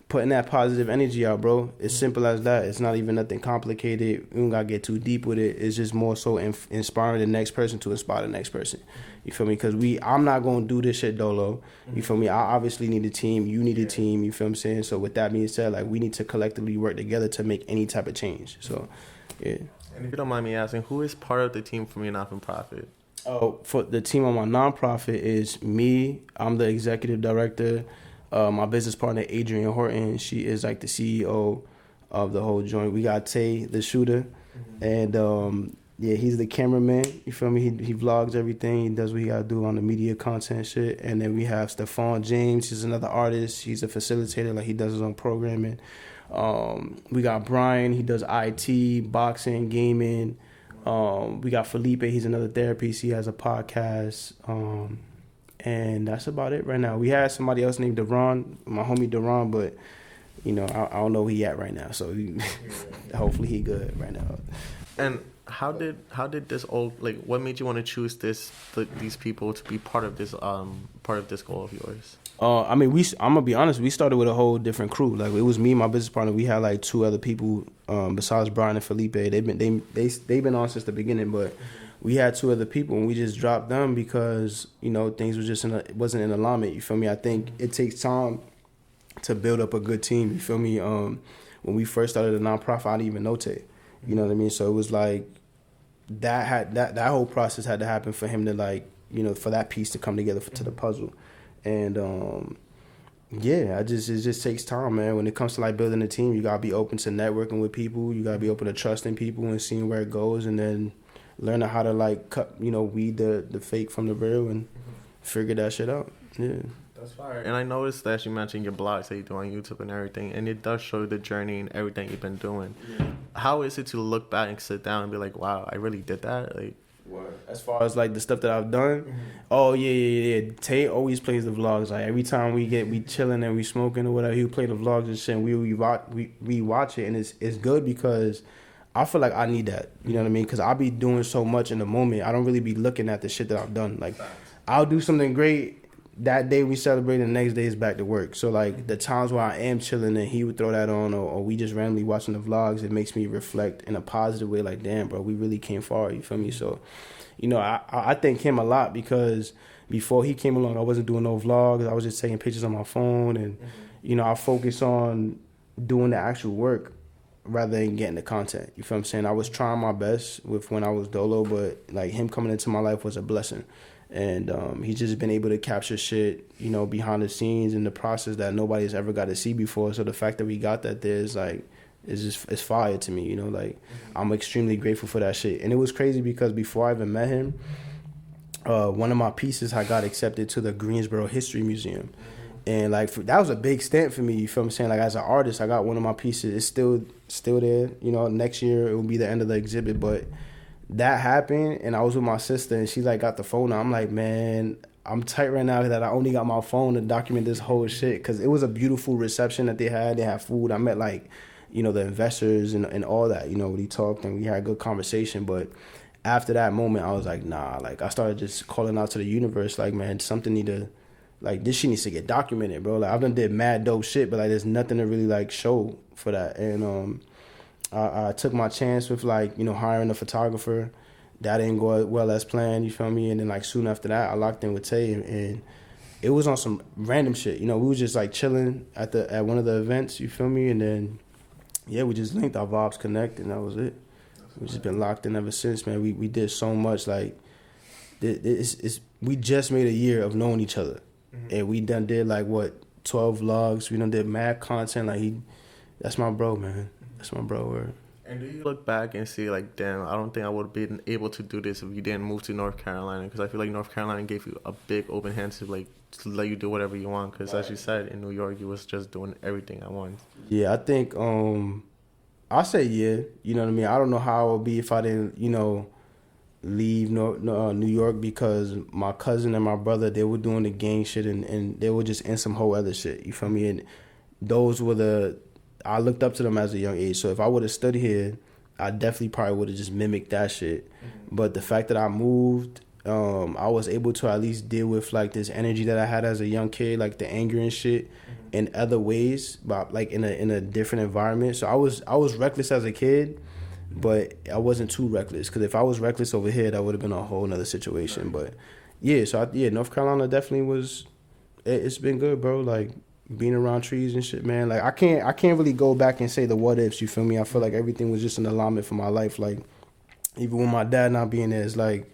putting that positive energy out, bro. It's simple as that. It's not even nothing complicated. We don't got to get too deep with it. It's just more so inspiring the next person to inspire the next person. You feel me? Because I'm not going to do this shit dolo. You feel me? I obviously need a team. You need a team. You feel what I'm saying? So with that being said, like, we need to collectively work together to make any type of change. So, yeah. And if you don't mind me asking, who is part of the team from your not-for-profit? Oh, for the team on my nonprofit is me. I'm the executive director. My business partner, Adrienne Horton, she is like the CEO. of the whole joint. We got Tay, the shooter, and yeah, he's the cameraman. You feel me? He vlogs everything. He does what he gotta do on the media content shit. And then we have Stephon James. He's another artist. He's a facilitator. Like, he does his own programming. We got Brian. He does IT, boxing, gaming. We got Felipe. He's another therapist. He has a podcast. And that's about it right now. We had somebody else named Deron, my homie Deron, but you know, I don't know where he at right now. So hopefully he good right now. And how did this all, like, what made you want to choose these people to be part of this goal of yours? I mean, I'm gonna be honest. We started with a whole different crew. Like, it was me, my business partner. We had like 2 other people besides Brian and Felipe. They've been on since the beginning, but we had 2 other people, and we just dropped them because, you know, things was just wasn't in alignment. You feel me? I think it takes time to build up a good team. You feel me? When we first started the nonprofit, I didn't even know Tay. You know what I mean? So it was like that whole process had to happen for him to, like, you know, for that piece to come together to the puzzle. And yeah, it just takes time, man. When it comes to like building a team, you gotta be open to networking with people. You gotta be open to trusting people and seeing where it goes, and then learning how to like cut, you know, weed the fake from the real and figure that shit out. Yeah. That's fire. And I noticed that you mentioned your blogs that you do on YouTube and everything, and it does show the journey and everything you've been doing. Yeah. How is it to look back and sit down and be like, wow, I really did that? Like, as far as like the stuff that I've done, oh yeah. Tay always plays the vlogs. Like, every time we chilling and we smoking or whatever, he'll play the vlogs and shit. And we watch it, and it's good because I feel like I need that. You know what I mean? Because I be doing so much in the moment. I don't really be looking at the shit that I've done. Like, I'll do something great that day, we celebrate, and the next day is back to work. So like the times where I am chilling and he would throw that on, or we just randomly watching the vlogs, it makes me reflect in a positive way. Like, damn, bro, we really came far. You feel me? So, you know, I thank him a lot because before he came along, I wasn't doing no vlogs. I was just taking pictures on my phone, and you know, I focused on doing the actual work rather than getting the content. You feel what I'm saying? I was trying my best with when I was dolo, but like him coming into my life was a blessing. And he's just been able to capture shit, you know, behind the scenes in the process that nobody's ever got to see before. So the fact that we got that there is like, it's fire to me, you know, like I'm extremely grateful for that shit. And it was crazy because before I even met him, one of my pieces I got accepted to the Greensboro History Museum. And like that was a big stamp for me, you feel what I'm saying? Like, as an artist, I got one of my pieces. It's still there, you know. Next year it will be the end of the exhibit, but that happened, and I was with my sister, and she like got the phone. I'm like, man, I'm tight right now that I only got my phone to document this whole shit, because it was a beautiful reception that they had. They had food. I met like, you know, the investors and all that. You know, we talked and we had a good conversation. But after that moment, I was like, nah. Like, I started just calling out to the universe, like, man, something need to, like, this shit needs to get documented, bro. Like, I've done did mad dope shit, but like, there's nothing to really like show for that. And I took my chance with, like, you know, hiring a photographer. That didn't go well as planned, you feel me? And then, like, soon after that, I locked in with Tay, and it was on some random shit. You know, we was just, like, chilling at one of the events, you feel me? And then, yeah, we just linked, our vibes connected, and that was it. We've just been locked in ever since, man. We did so much, like, we just made a year of knowing each other. And we done did, like, 12 vlogs. We done did mad content. Like, that's my bro, man. That's my bro. Word. And do you look back and see, like, damn, I don't think I would have been able to do this if you didn't move to North Carolina? Because I feel like North Carolina gave you a big open hand to let you do whatever you want. Because as you said, in New York, you was just doing everything at once. Yeah, I think, I say yeah. You know what I mean? I don't know how it would be if I didn't, you know, leave New York, because my cousin and my brother, they were doing the gang shit, and they were just in some whole other shit. You feel me? And those were I looked up to them as a young age. So if I would have stood here, I definitely probably would have just mimicked that shit. But the fact that I moved, I was able to at least deal with, like, this energy that I had as a young kid, like the anger and shit, in other ways, but like in a different environment. So I was reckless as a kid, but I wasn't too reckless, because if I was reckless over here, that would have been a whole nother situation. But yeah, so North Carolina definitely was. It's been good, bro. Like, being around trees and shit, man. Like, I can't really go back and say the what ifs. You feel me? I feel like everything was just an alignment for my life. Like, even with my dad not being there, it's like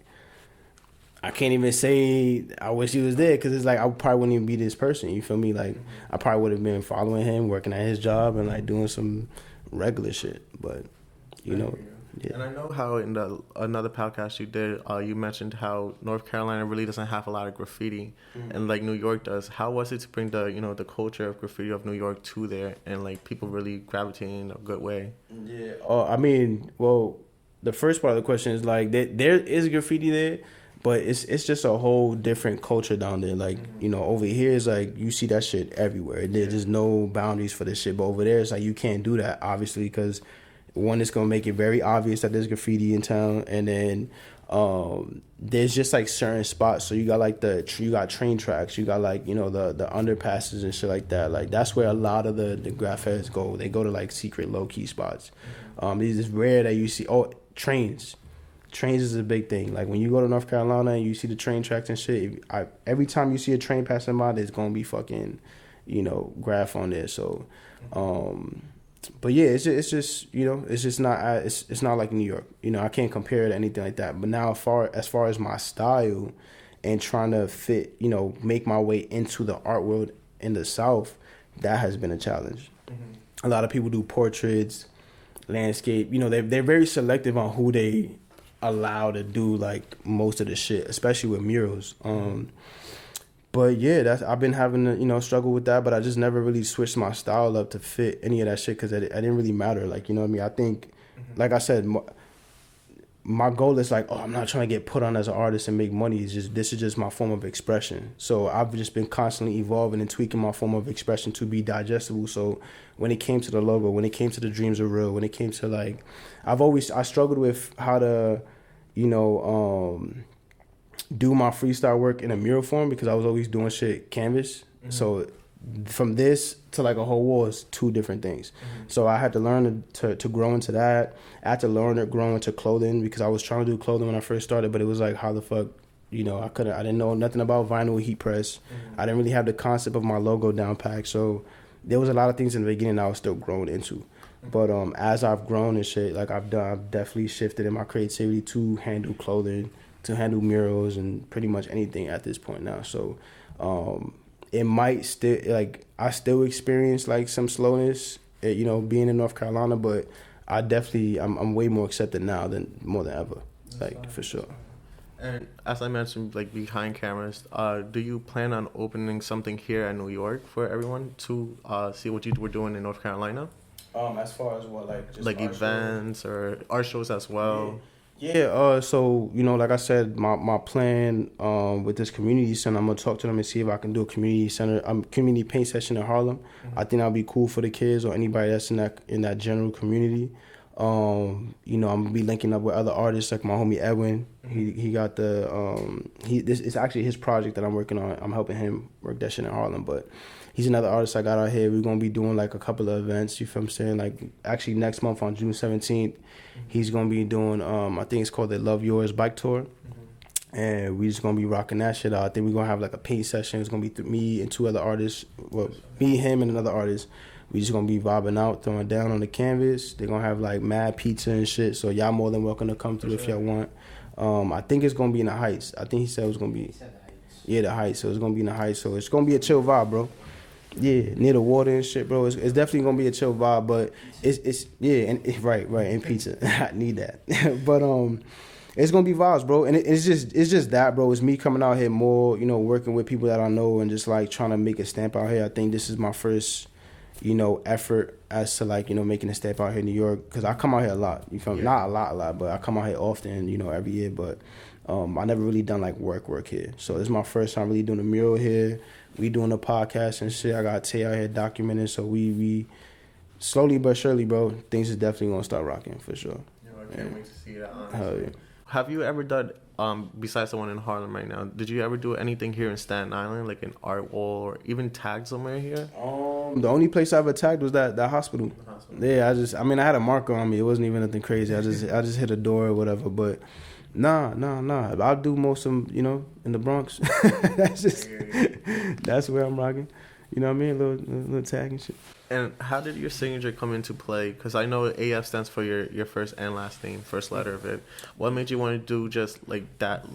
I can't even say I wish he was there, because it's like I probably wouldn't even be this person. You feel me? Like, I probably would have been following him, working at his job, and like doing some regular shit. But you know. Yeah. And I know how in another podcast you did, you mentioned how North Carolina really doesn't have a lot of graffiti, and like New York does. How was it to bring the culture of graffiti of New York to there, and like people really gravitating in a good way? Yeah. I mean, well, the first part of the question is like there is graffiti there, but it's just a whole different culture down there. Like over here it's like you see that shit everywhere. There's just no boundaries for this shit. But over there it's like you can't do that, obviously, because one, it's gonna make it very obvious that there's graffiti in town, and then there's just like certain spots. So you got like you got train tracks, you got like the underpasses and shit like that. Like that's where a lot of the graph heads go. They go to like secret low key spots. It's rare that you see trains. Trains is a big thing. Like when you go to North Carolina and you see the train tracks and shit, every time you see a train passing by, there's gonna be fucking graph on there. So. But yeah, it's just it's just not it's not like New York. I can't compare it to anything like that. But now as far as my style and trying to fit, make my way into the art world in the South, that has been a challenge. A lot of people do portraits, landscape. They're very selective on who they allow to do like most of the shit, especially with murals. But yeah, I've been having to struggle with that, but I just never really switched my style up to fit any of that shit because I didn't really matter. Like what I mean. I think, like I said, my goal is like, I'm not trying to get put on as an artist and make money. This is just my form of expression. So I've just been constantly evolving and tweaking my form of expression to be digestible. So when it came to the logo, when it came to the dreams are real, when it came to like, I struggled with how to, do my freestyle work in a mural form because I was always doing shit canvas. So from this to like a whole wall is two different things. So I had to learn to grow into that. I had to learn to grow into clothing because I was trying to do clothing when I first started, but it was like, how the fuck, I didn't know nothing about vinyl heat press. I didn't really have the concept of my logo down packed. So there was a lot of things in the beginning I was still growing into. But as I've grown and shit, like I've definitely shifted in my creativity to handle clothing, to handle murals and pretty much anything at this point now. So it might still, like, I still experience like some slowness, being in North Carolina, but I'm way more accepted now more than ever. Like, for sure. And as I mentioned, like behind cameras, do you plan on opening something here in New York for everyone to see what you were doing in North Carolina? As far as what, like, just like events or art shows as well? Yeah, so, like I said, my plan with this community center, I'm going to talk to them and see if I can do a community paint session in Harlem. I think that'll be cool for the kids or anybody that's in that general community. I'm going to be linking up with other artists like my homie Edwin. He got this is actually his project that I'm working on. I'm helping him work that shit in Harlem, but he's another artist I got out here. We're going to be doing like a couple of events, you feel what I'm saying? Like actually next month on June 17th, he's going to be doing, I think it's called the Love Yours Bike Tour. And we just going to be rocking that shit out. I think we're going to have like a paint session. It's going to be me and two other artists. Well, me, him, and another artist. We just going to be vibing out, throwing down on the canvas. They're going to have like mad pizza and shit. So y'all more than welcome to come through if y'all want. I think it's going to be in the Heights. I think he said it was going to be. Yeah, the Heights. So it's going to be in the Heights. So it's going to be a chill vibe, bro. Yeah, near the water and shit, bro. It's definitely gonna be a chill vibe, but it's right, and pizza. I need that, but it's gonna be vibes, bro. And it's just that, bro. It's me coming out here more, working with people that I know and just like trying to make a stamp out here. I think this is my first, effort as to like making a stamp out here in New York because I come out here a lot. You feel me? Not a lot, but I come out here often, every year. But I never really done like work here, so this is my first time really doing a mural here. We doing a podcast and shit. I got Tay out here documenting, so we slowly but surely, bro, things is definitely gonna start rocking for sure. Yeah, I can't wait to see that. Hell yeah. Have you ever done, besides the one in Harlem right now, did you ever do anything here in Staten Island, like an art wall or even tag somewhere here? The only place I ever tagged was that hospital. Yeah, I had a marker on me. It wasn't even nothing crazy. I just hit a door or whatever, but. Nah. I'll do most of them, in the Bronx. That's where I'm rocking. You know what I mean? A little tag and shit. And how did your signature come into play? Because I know AF stands for your first and last name, first letter of it. What made you want to do just like that?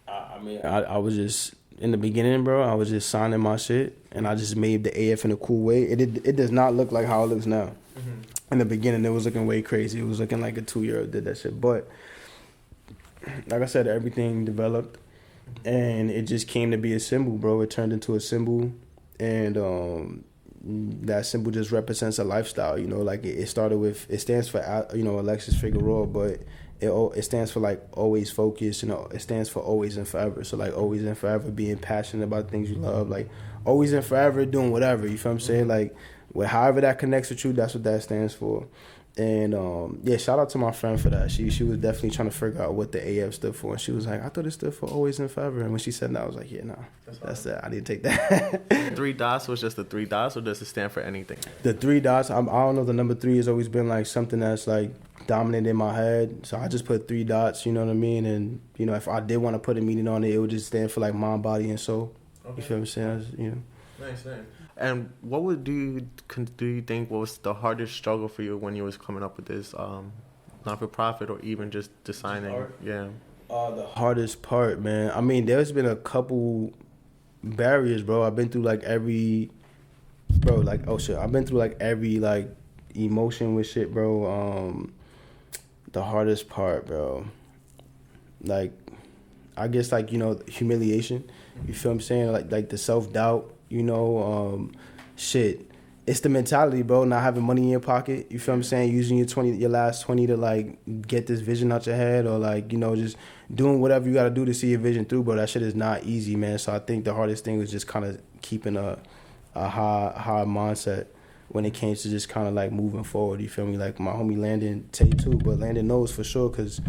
I was just in the beginning, bro, I was just signing my shit, and I just made the AF in a cool way. It does not look like how it looks now. In the beginning, it was looking way crazy. It was looking like a 2-year-old did that shit. But like I said, everything developed, and it just came to be a symbol, bro. It turned into a symbol, and that symbol just represents a lifestyle. You know, like it started with, it stands for Alexis Figueroa, but it stands for like always focused. You know, it stands for always and forever. So like always and forever being passionate about things you love, like always and forever doing whatever. You feel what I'm saying? Like, however that connects with you, that's what that stands for. And yeah, shout out to my friend for that. She was definitely trying to figure out what the AF stood for. And she was like, I thought it stood for always and forever. And when she said that, I was like, yeah, nah, that's it. I need to take that. 3 dots was just the 3 dots, or does it stand for anything? The 3 dots, I don't know. The number 3 has always been like something that's like dominant in my head. So I just put 3 dots, you know what I mean? And, you know, if I did want to put a meaning on it, it would just stand for like mind, body, and soul. Okay. You feel what I'm saying? You know. Nice. And what do you think was the hardest struggle for you when you was coming up with this not-for-profit, or even just designing? Yeah. The hardest part, man. I mean, there's been a couple barriers, bro. I've been through like every emotion with shit, bro. The hardest part, bro. Like, I guess like, you know, humiliation. You feel what I'm saying? Like the self-doubt. You know, shit. It's the mentality, bro. Not having money in your pocket. You feel what I'm saying? Using your last 20 to like get this vision out your head, or like, you know, just doing whatever you got to do to see your vision through, bro. That shit is not easy, man. So I think the hardest thing was just kind of keeping a high mindset when it came to just kind of like moving forward. You feel me? Like my homie Landon Tay too, but Landon knows for sure because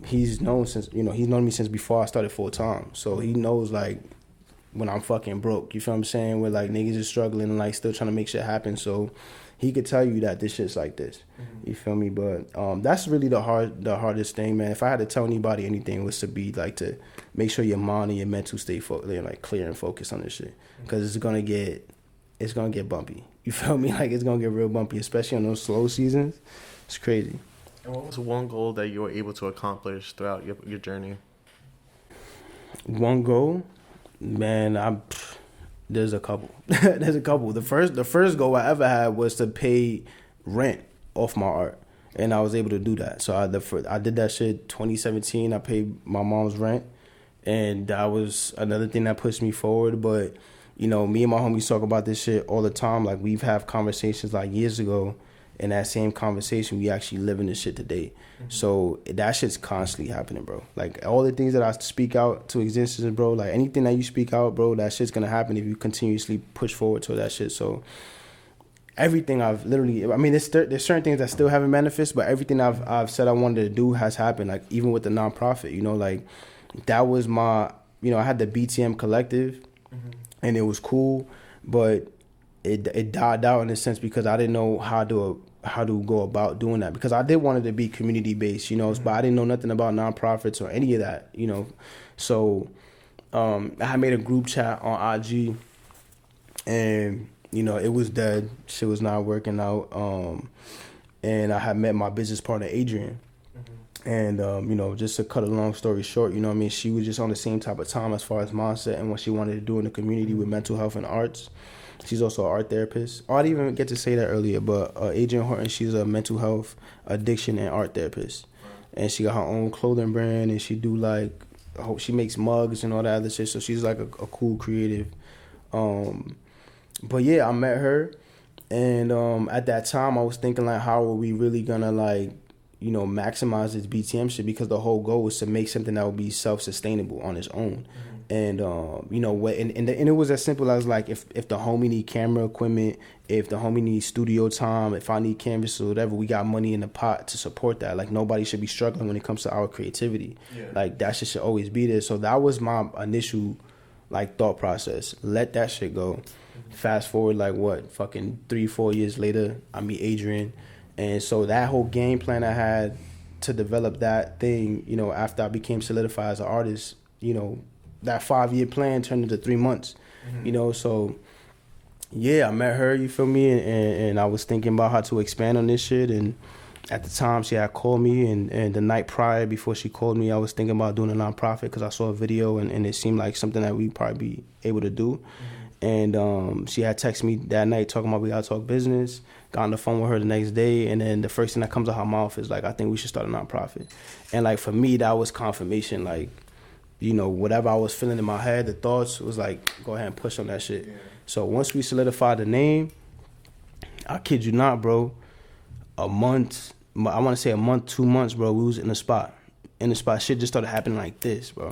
he's known me since before I started full time. So he knows like when I'm fucking broke, you feel what I'm saying? Where like niggas is struggling and like still trying to make shit happen. So he could tell you that this shit's like this. You feel me? But that's really the hardest thing, man. If I had to tell anybody anything, it was to be like to make sure your mind and your mental stay like clear and focused on this shit, because it's gonna get bumpy. You feel me? Like it's gonna get real bumpy, especially on those slow seasons. It's crazy. And what was one goal that you were able to accomplish throughout your journey? One goal? Man, there's a couple. The first goal I ever had was to pay rent off my art, and I was able to do that. So I did that shit 2017. I paid my mom's rent, and that was another thing that pushed me forward. But you know, me and my homies talk about this shit all the time. Like we've had conversations like years ago, and that same conversation we actually live in this shit today. So that shit's constantly happening, bro. Like all the things that I speak out to existence, bro, like anything that you speak out, bro, that shit's gonna happen if you continuously push forward to that shit. So everything I've literally, I mean, there's certain things that still haven't manifested, but everything I've said I wanted to do has happened. Like even with the nonprofit, you know, like that was my, you know, I had the BTM collective, and it was cool, but it died out in a sense because I didn't know how to go about doing that, because I did want it to be community based, you know, but I didn't know nothing about nonprofits or any of that, you know. So I had made a group chat on IG, and you know it was dead. Shit was not working out. And I had met my business partner Adrian, and you know, just to cut a long story short, you know what I mean, she was just on the same type of time as far as mindset and what she wanted to do in the community with mental health and arts. She's also an art therapist. Oh, I didn't even get to say that earlier, but Adrian Horton, she's a mental health, addiction, and art therapist. And she got her own clothing brand, and she do like, she makes mugs and all that other shit. So she's like a cool creative. But yeah, I met her, and at that time I was thinking like, how are we really gonna like, you know, maximize this BTM shit, because the whole goal was to make something that would be self-sustainable on its own. And you know what, and it was as simple as like, if the homie need camera equipment, if the homie needs studio time, if I need canvas or whatever, we got money in the pot to support that. Like nobody should be struggling when it comes to our creativity. Like that shit should always be there. So that was my initial like thought process. Let that shit go. Fast forward like what, fucking 3-4 years later, I meet Adrian, and so that whole game plan I had to develop that thing, you know, after I became solidified as an artist, you know, that 5-year plan turned into 3 months, you know. So yeah, I met her, you feel me, and I was thinking about how to expand on this shit, and at the time, she had called me, and the night prior, before she called me, I was thinking about doing a nonprofit because I saw a video, and it seemed like something that we'd probably be able to do. And she had texted me that night talking about we gotta talk business. Got on the phone with her the next day, and then the first thing that comes out her mouth is like, I think we should start a nonprofit. And like for me, that was confirmation. Like, you know, whatever I was feeling in my head, the thoughts was like, go ahead and push on that shit. Yeah. So once we solidified the name, I kid you not, bro, I want to say a month, 2 months, bro, we was in the spot. Shit just started happening like this, bro.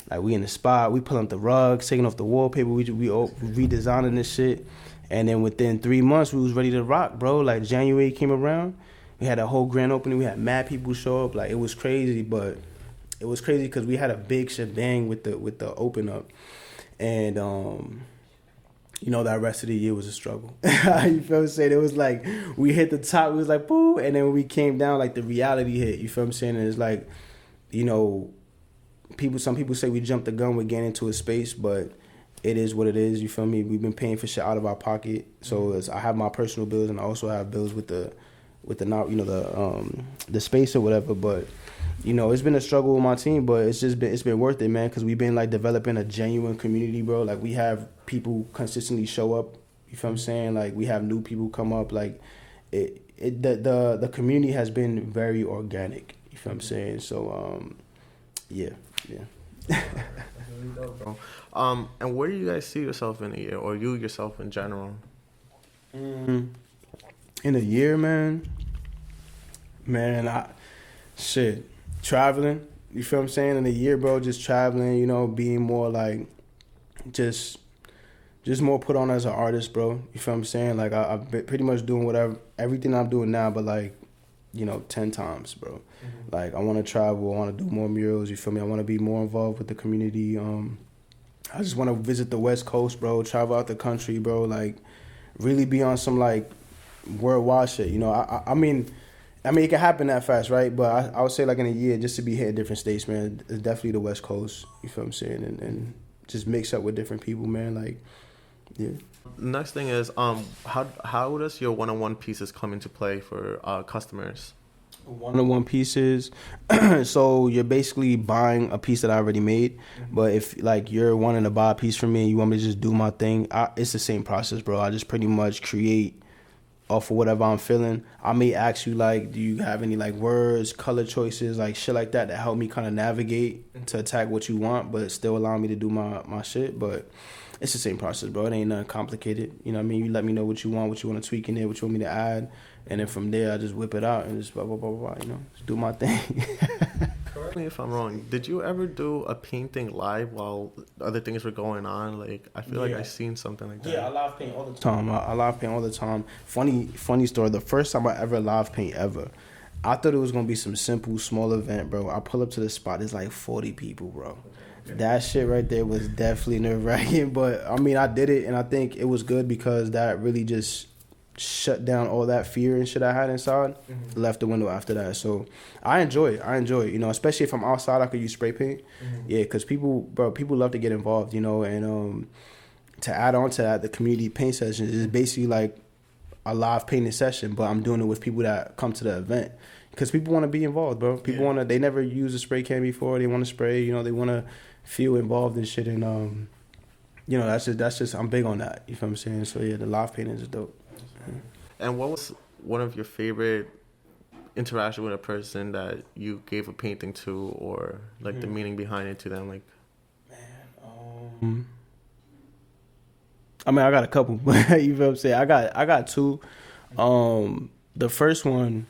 Like, we in the spot, we pulling up the rugs, taking off the wallpaper, we redesigning this shit. And then within 3 months, we was ready to rock, bro. Like, January came around, we had a whole grand opening, we had mad people show up. Like, it was crazy, but it was crazy because we had a big shebang with the open up. And, you know, that rest of the year was a struggle. You feel what I'm saying? It was like, we hit the top, it was like, boo, and then when we came down, like, the reality hit, you feel what I'm saying? And it's like, you know, some people say we jumped the gun with getting into a space, but it is what it is, you feel me? We've been paying for shit out of our pocket. So I have my personal bills, and I also have bills with the space or whatever, but you know, it's been a struggle with my team, but it's been worth it, man, because we've been like developing a genuine community, bro. Like, we have people consistently show up, you feel what I'm saying? Like, we have new people come up. Like, the community has been very organic, you feel what I'm saying? So yeah. And where do you guys see yourself in a year, or you yourself in general? In a year, man, traveling, you feel what I'm saying? In a year, bro, just traveling, you know, being more like, just more put on as an artist, bro. You feel what I'm saying? Like, I've been pretty much doing everything I'm doing now, but like, you know, 10 times, bro. Mm-hmm. Like, I want to travel, I want to do more murals, you feel me? I want to be more involved with the community. I just want to visit the West Coast, bro, travel out the country, bro, like, really be on some, like, worldwide shit, you know? I mean, it can happen that fast, right? But I would say, like, in a year, just to be hitting different states, man, it's definitely the West Coast, you feel what I'm saying? And just mix up with different people, man, like, yeah. Next thing is, how does your one-on-one pieces come into play for customers? One-on-one pieces, so you're basically buying a piece that I already made, but if like you're wanting to buy a piece from me and you want me to just do my thing, it's the same process, bro. I just pretty much create off of whatever I'm feeling. I may ask you, like, do you have any like words, color choices, like shit like that help me kind of navigate to attack what you want, but still allow me to do my shit. But it's the same process, bro. It ain't nothing complicated. You know what I mean? You let me know what you want to tweak in there, what you want me to add, and then from there I just whip it out and just blah, blah, blah, blah, you know, just do my thing. Correct me if I'm wrong. Did you ever do a painting live while other things were going on? Like, I feel like I've seen something like that. Yeah, I live paint all the time. I live paint all the time. Funny story. The first time I ever live paint ever, I thought it was going to be some simple, small event, bro. I pull up to the spot. There's like 40 people, bro. That shit right there was definitely nerve-wracking. But, I mean, I did it, and I think it was good because that really just shut down all that fear and shit I had inside. Mm-hmm. Left the window after that. So I enjoy it, you know, especially if I'm outside, I could use spray paint. Mm-hmm. Yeah, because people love to get involved, you know, and to add on to that, the community paint sessions is basically like a live painting session, but I'm doing it with people that come to the event because people want to be involved, bro. People want to, they never used a spray can before. They want to spray, you know, they want to feel involved in shit. And, you know, that's just, I'm big on that. You feel what I'm saying? So yeah, the live painting is dope. And what was one of your favorite interaction with a person that you gave a painting to, or like the meaning behind it to them? Like, man, I mean, I got a couple. You feel what I'm saying? I got two. The first one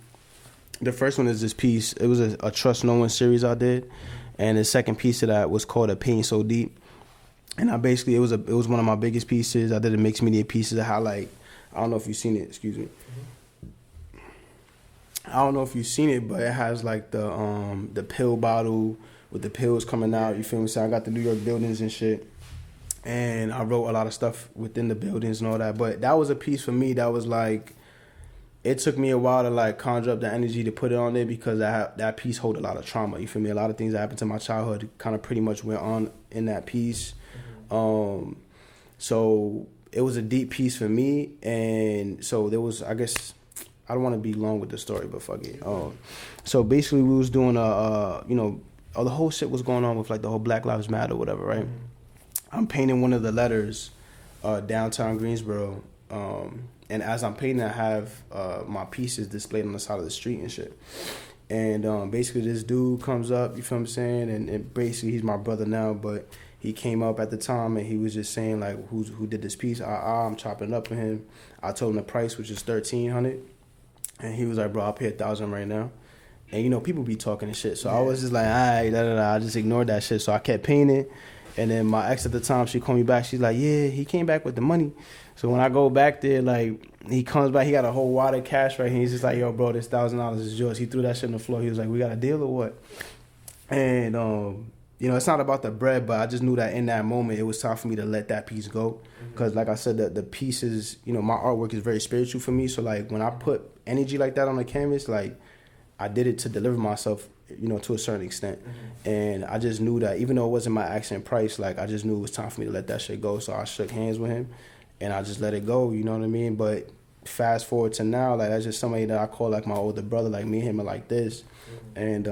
is this piece. It was a Trust No One series I did, and the second piece of that was called A Pain So Deep. And I basically it was one of my biggest pieces. I did a mixed media pieces of how, like, I don't know if you've seen it. Excuse me. I don't know if you've seen it, but it has like the pill bottle with the pills coming out. You feel me? So I got the New York buildings and shit, and I wrote a lot of stuff within the buildings and all that. But that was a piece for me that was like, it took me a while to like conjure up the energy to put it on there because that piece hold a lot of trauma. You feel me? A lot of things that happened to my childhood kind of pretty much went on in that piece. So it was a deep piece for me, and so there was, I guess, I don't want to be long with the story, but fuck it. So basically, we was doing the whole shit was going on with like the whole Black Lives Matter, or whatever, right? I'm painting one of the letters, downtown Greensboro, and as I'm painting, I have my pieces displayed on the side of the street and shit. And basically, this dude comes up, you feel what I'm saying? And basically, he's my brother now, but he came up at the time and he was just saying like, who did this piece? I'm chopping it up for him. I told him the price, which is $1,300, and he was like, bro, I'll pay $1,000 right now. And you know, people be talking and shit, so I was just like, alright, I just ignored that shit. So I kept painting, and then my ex at the time, she called me back. She's like, yeah, he came back with the money. So when I go back there, like, he comes back, he got a whole wad of cash right here. He's just like, yo, bro, this $1,000 is yours. He threw that shit on the floor. He was like, we got a deal or what? And you know, it's not about the bread, but I just knew that in that moment, it was time for me to let that piece go. Because like I said, the pieces, you know, my artwork is very spiritual for me. So like when I put energy like that on the canvas, like I did it to deliver myself, you know, to a certain extent. And I just knew that even though it wasn't my accent price, like I just knew it was time for me to let that shit go. So I shook hands with him and I just let it go, you know what I mean? But fast forward to now, like that's just somebody that I call like my older brother. Like me and him are like this. And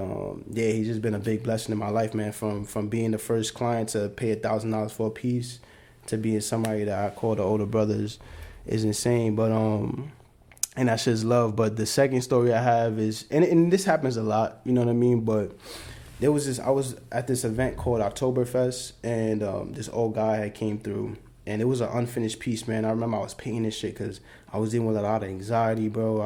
yeah, he's just been a big blessing in my life, man. From being the first client to pay $1,000 for a piece to being somebody that I call the older brothers is insane. But and that's just love. But the second story I have is, and this happens a lot, you know what I mean? But there was this, I was at this event called Oktoberfest, and this old guy had came through, and it was an unfinished piece, man. I remember I was painting this shit because I was dealing with a lot of anxiety, bro.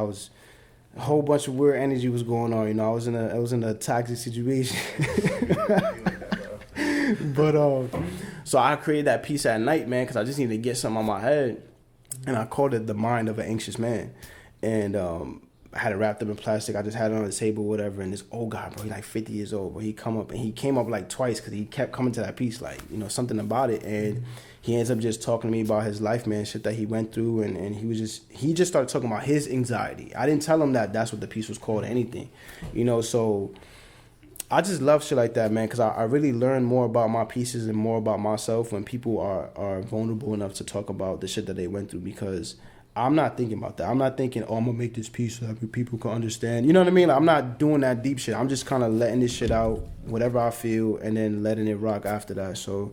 A whole bunch of weird energy was going on, you know. I was in a toxic situation. But so I created that piece at night, man, because I just needed to get something on my head, and I called it The Mind of an Anxious Man. And I had it wrapped up in plastic. I just had it on the table, whatever. And this old guy, bro, he like 50 years old, but he came up like twice because he kept coming to that piece, like, you know, something about it. And he ends up just talking to me about his life, man, shit that he went through. And he just started talking about his anxiety. I didn't tell him that that's what the piece was called or anything, you know. So I just love shit like that, man, because I really learn more about my pieces and more about myself when people are vulnerable enough to talk about the shit that they went through, because I'm not thinking about that. I'm not thinking, oh, I'm going to make this piece so that people can understand. You know what I mean? Like, I'm not doing that deep shit. I'm just kind of letting this shit out, whatever I feel, and then letting it rock after that. So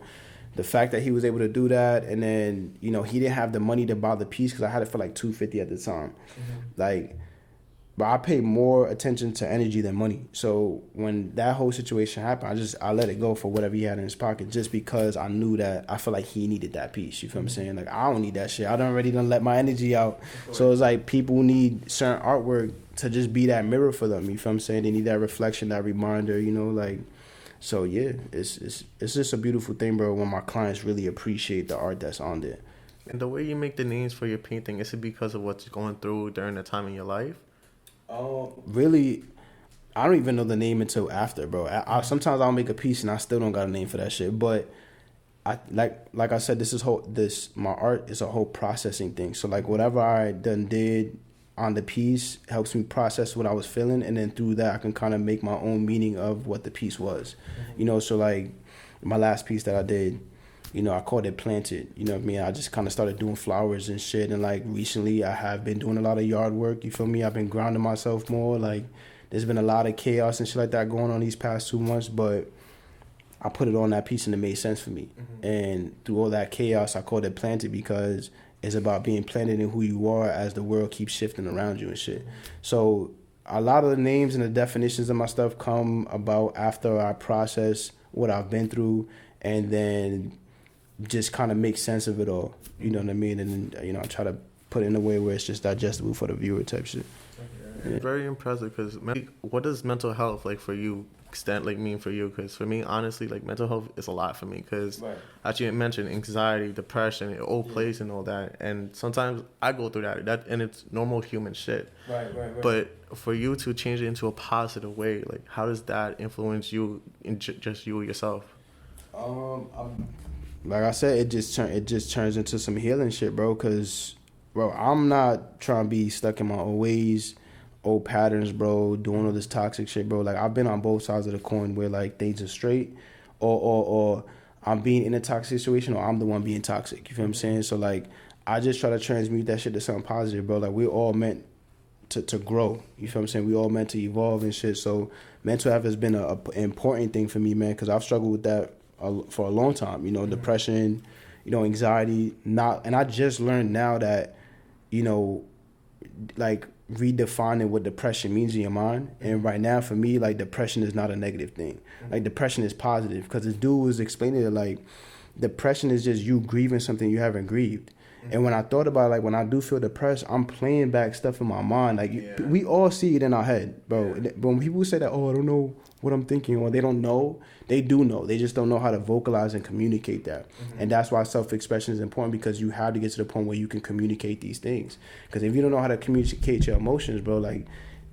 the fact that he was able to do that, and then, you know, he didn't have the money to buy the piece because I had it for like $250 at the time. Like, but I paid more attention to energy than money. So when that whole situation happened, I let it go for whatever he had in his pocket, just because I knew that I feel like he needed that piece. You feel what I'm saying? Like, I don't need that shit. I done already let my energy out. So it's like people need certain artwork to just be that mirror for them. You feel what I'm saying? They need that reflection, that reminder, you know, like. So yeah, it's just a beautiful thing, bro, when my clients really appreciate the art that's on there. And the way you make the names for your painting, is it because of what's going through during the time in your life? Really, I don't even know the name until after, bro. Sometimes I'll make a piece and I still don't got a name for that shit. But I like I said, my art is a whole processing thing. So like whatever I did on the piece helps me process what I was feeling, and then through that I can kind of make my own meaning of what the piece was. You know, so like my last piece that I did, you know, I called it Planted. You know what I mean? I just kind of started doing flowers and shit. And, like, recently I have been doing a lot of yard work. You feel me? I've been grounding myself more. Like, there's been a lot of chaos and shit like that going on these past 2 months. But I put it on that piece and it made sense for me. And through all that chaos, I called it Planted because it's about being planted in who you are as the world keeps shifting around you and shit. So a lot of the names and the definitions of my stuff come about after I process what I've been through, and then just kind of make sense of it all, you know what I mean? And then, you know, I try to put it in a way where it's just digestible for the viewer type shit. Yeah. Very impressive, because what does mental health, like, for you, mean for you? Because for me, honestly, like, mental health is a lot for me, because as you mentioned, anxiety, depression, it all plays and all that, and sometimes I go through that and it's normal human shit. Right. But for you to change it into a positive way, like, how does that influence you in just you yourself? Like I said, it just turns into some healing shit, bro. Cause, bro, I'm not trying to be stuck in my old ways, old patterns, bro. Doing all this toxic shit, bro. Like, I've been on both sides of the coin where, like, things are straight, or I'm being in a toxic situation, or I'm the one being toxic. You feel what I'm saying? So, like, I just try to transmute that shit to something positive, bro. Like, we're all meant, to grow. You feel what I'm saying? We all meant to evolve and shit. So mental health has been a important thing for me, man, because I've struggled with that for a long time. You know, depression, you know, anxiety. And I just learned now that, you know, like redefining what depression means in your mind. And right now, for me, like depression is not a negative thing. Like depression is positive, because the dude was explaining it like depression is just you grieving something you haven't grieved. And when I thought about it, like when I do feel depressed, I'm playing back stuff in my mind. Like we all see it in our head, bro. But when people say that, oh, I don't know what I'm thinking, or they don't know, they do know. They just don't know how to vocalize and communicate that. And that's why self-expression is important, because you have to get to the point where you can communicate these things. Because if you don't know how to communicate your emotions, bro, like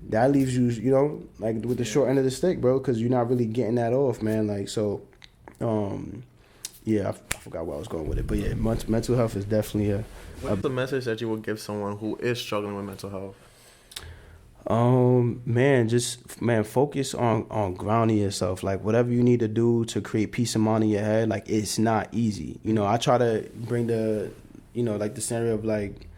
that leaves you, you know, like with the short end of the stick, bro, because you're not really getting that off, man. Like, so, yeah, I forgot where I was going with it. But yeah, mental health is definitely What's the message that you would give someone who is struggling with mental health? Man, focus on grounding yourself. Like whatever you need to do to create peace of mind in your head, like it's not easy. You know, I try to bring the, you know, like the scenario of like,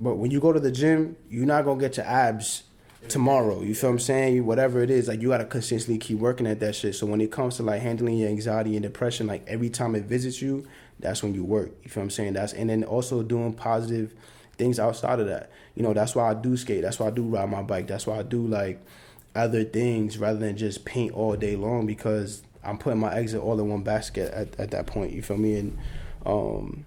but when you go to the gym, you're not gonna get your abs tomorrow. You feel what I'm saying? Whatever it is, like you gotta consistently keep working at that shit. So when it comes to like handling your anxiety and depression, like every time it visits you, that's when you work. You feel what I'm saying? And then also doing positive things outside of that. You know, that's why I do skate. That's why I do ride my bike. That's why I do like other things rather than just paint all day long, because I'm putting my eggs all in one basket at that point. You feel me? And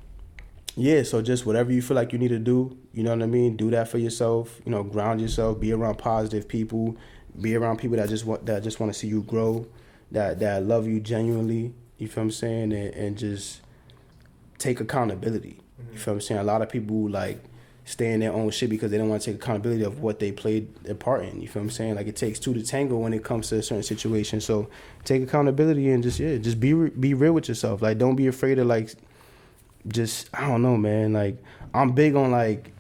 yeah, so just whatever you feel like you need to do, you know what I mean? Do that for yourself. You know, ground yourself. Be around positive people. Be around people that just want to see you grow, that love you genuinely. You feel what I'm saying? And just take accountability. You feel what I'm saying? A lot of people like stay in their own shit because they don't want to take accountability of what they played their part in. You feel what I'm saying? Like it takes two to tango when it comes to a certain situation. So take accountability and just be real with yourself. Like don't be afraid of like. Just, I don't know, man. Like, I'm big on, like,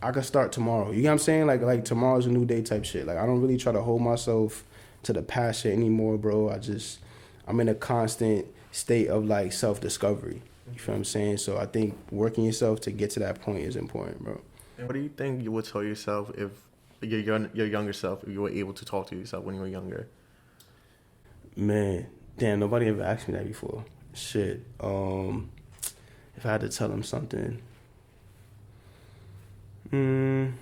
I could start tomorrow. You know what I'm saying? Like tomorrow's a new day type shit. Like, I don't really try to hold myself to the past shit anymore, bro. I'm in a constant state of, like, self-discovery. You feel what I'm saying? So I think working yourself to get to that point is important, bro. What do you think you would tell yourself if your younger self, if you were able to talk to yourself when you were younger? Man, damn, nobody ever asked me that before. Shit. If I had to tell him something, man,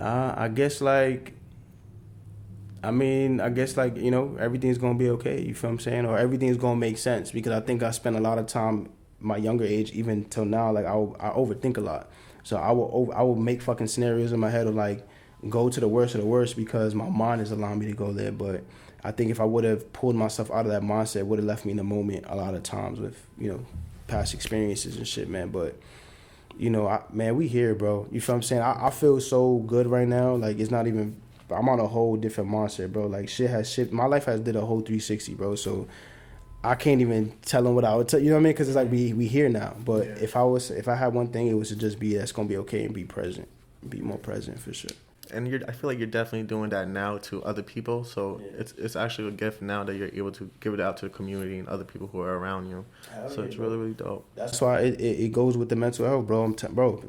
I guess like, you know, everything's gonna be okay. You feel what I'm saying? Or everything's gonna make sense, because I think I spent a lot of time, my younger age, even till now, like I overthink a lot. So I will make fucking scenarios in my head of like go to the worst of the worst because my mind is allowing me to go there. But I think if I would have pulled myself out of that mindset, it would have left me in the moment a lot of times with, you know, past experiences and shit, man. But, you know, we here, bro. You feel what I'm saying? I feel so good right now. Like, it's not even, I'm on a whole different mindset, bro. Like, my life has did a whole 360, bro. So I can't even tell them what I would tell, you know what I mean? Because it's like we here now. But yeah. If I had one thing, it was to just be that's going to be okay and be present. Be more present for sure. And I feel like you're definitely doing that now to other people. So yeah. It's actually a gift now that you're able to give it out to the community and other people who are around you. So it's really, really dope. That's why it goes with the mental health, bro. I'm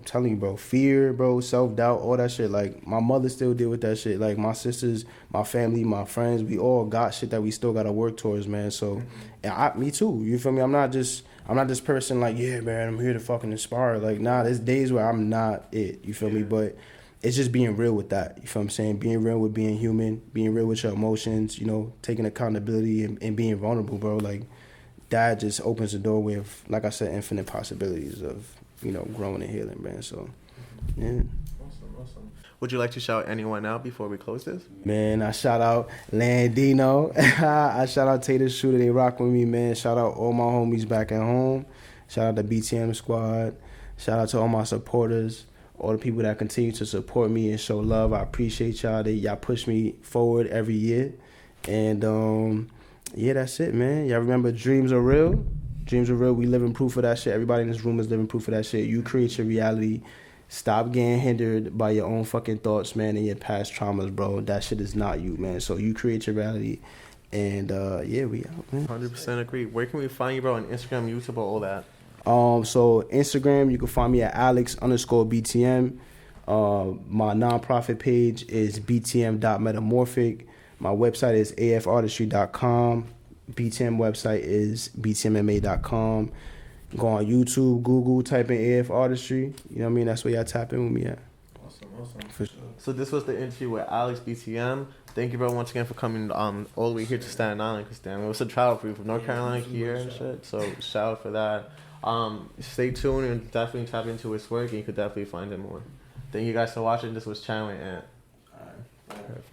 telling you, bro. Fear, bro, self-doubt, all that shit. Like, my mother still deal with that shit. Like, my sisters, my family, my friends, we all got shit that we still got to work towards, man. So, and me too. You feel me? I'm not this person like, yeah, man, I'm here to fucking inspire. Like, nah, there's days where I'm not it. You feel me? But it's just being real with that. You feel what I'm saying? Being real with being human, being real with your emotions, you know, taking accountability and being vulnerable, bro. Like, that just opens the doorway of, like I said, infinite possibilities of, you know, growing and healing, man. So, yeah. Awesome. Would you like to shout anyone out before we close this? Man, I shout out Landino. I shout out Tater Shooter. They rock with me, man. Shout out all my homies back at home. Shout out the BTM squad. Shout out to all my supporters. All the people that continue to support me and show love. I appreciate y'all. Y'all push me forward every year. And, yeah, that's it, man. Y'all remember dreams are real? Dreams are real. We living proof of that shit. Everybody in this room is living proof of that shit. You create your reality. Stop getting hindered by your own fucking thoughts, man, and your past traumas, bro. That shit is not you, man. So you create your reality. And, yeah, we out, man. 100% agree. Where can we find you, bro, on Instagram, YouTube, all that? So Instagram, you can find me at Alex_BTM. My nonprofit page is BTM.metamorphic. My website is afartistry.com. BTM website is BTM.ma.com. Go on YouTube, Google, type in AF Artistry. You know what I mean? That's where y'all tap in with me at. Awesome. For sure. So this was the interview with Alex BTM. Thank you, bro, once again for coming all the way here to Staten Island. Because damn, it was a travel for you from North Carolina here and shit. So shout out for that. Stay tuned and definitely tap into his work, and you could definitely find him more. Thank you guys for watching. This was Chattingw and Ant. All right.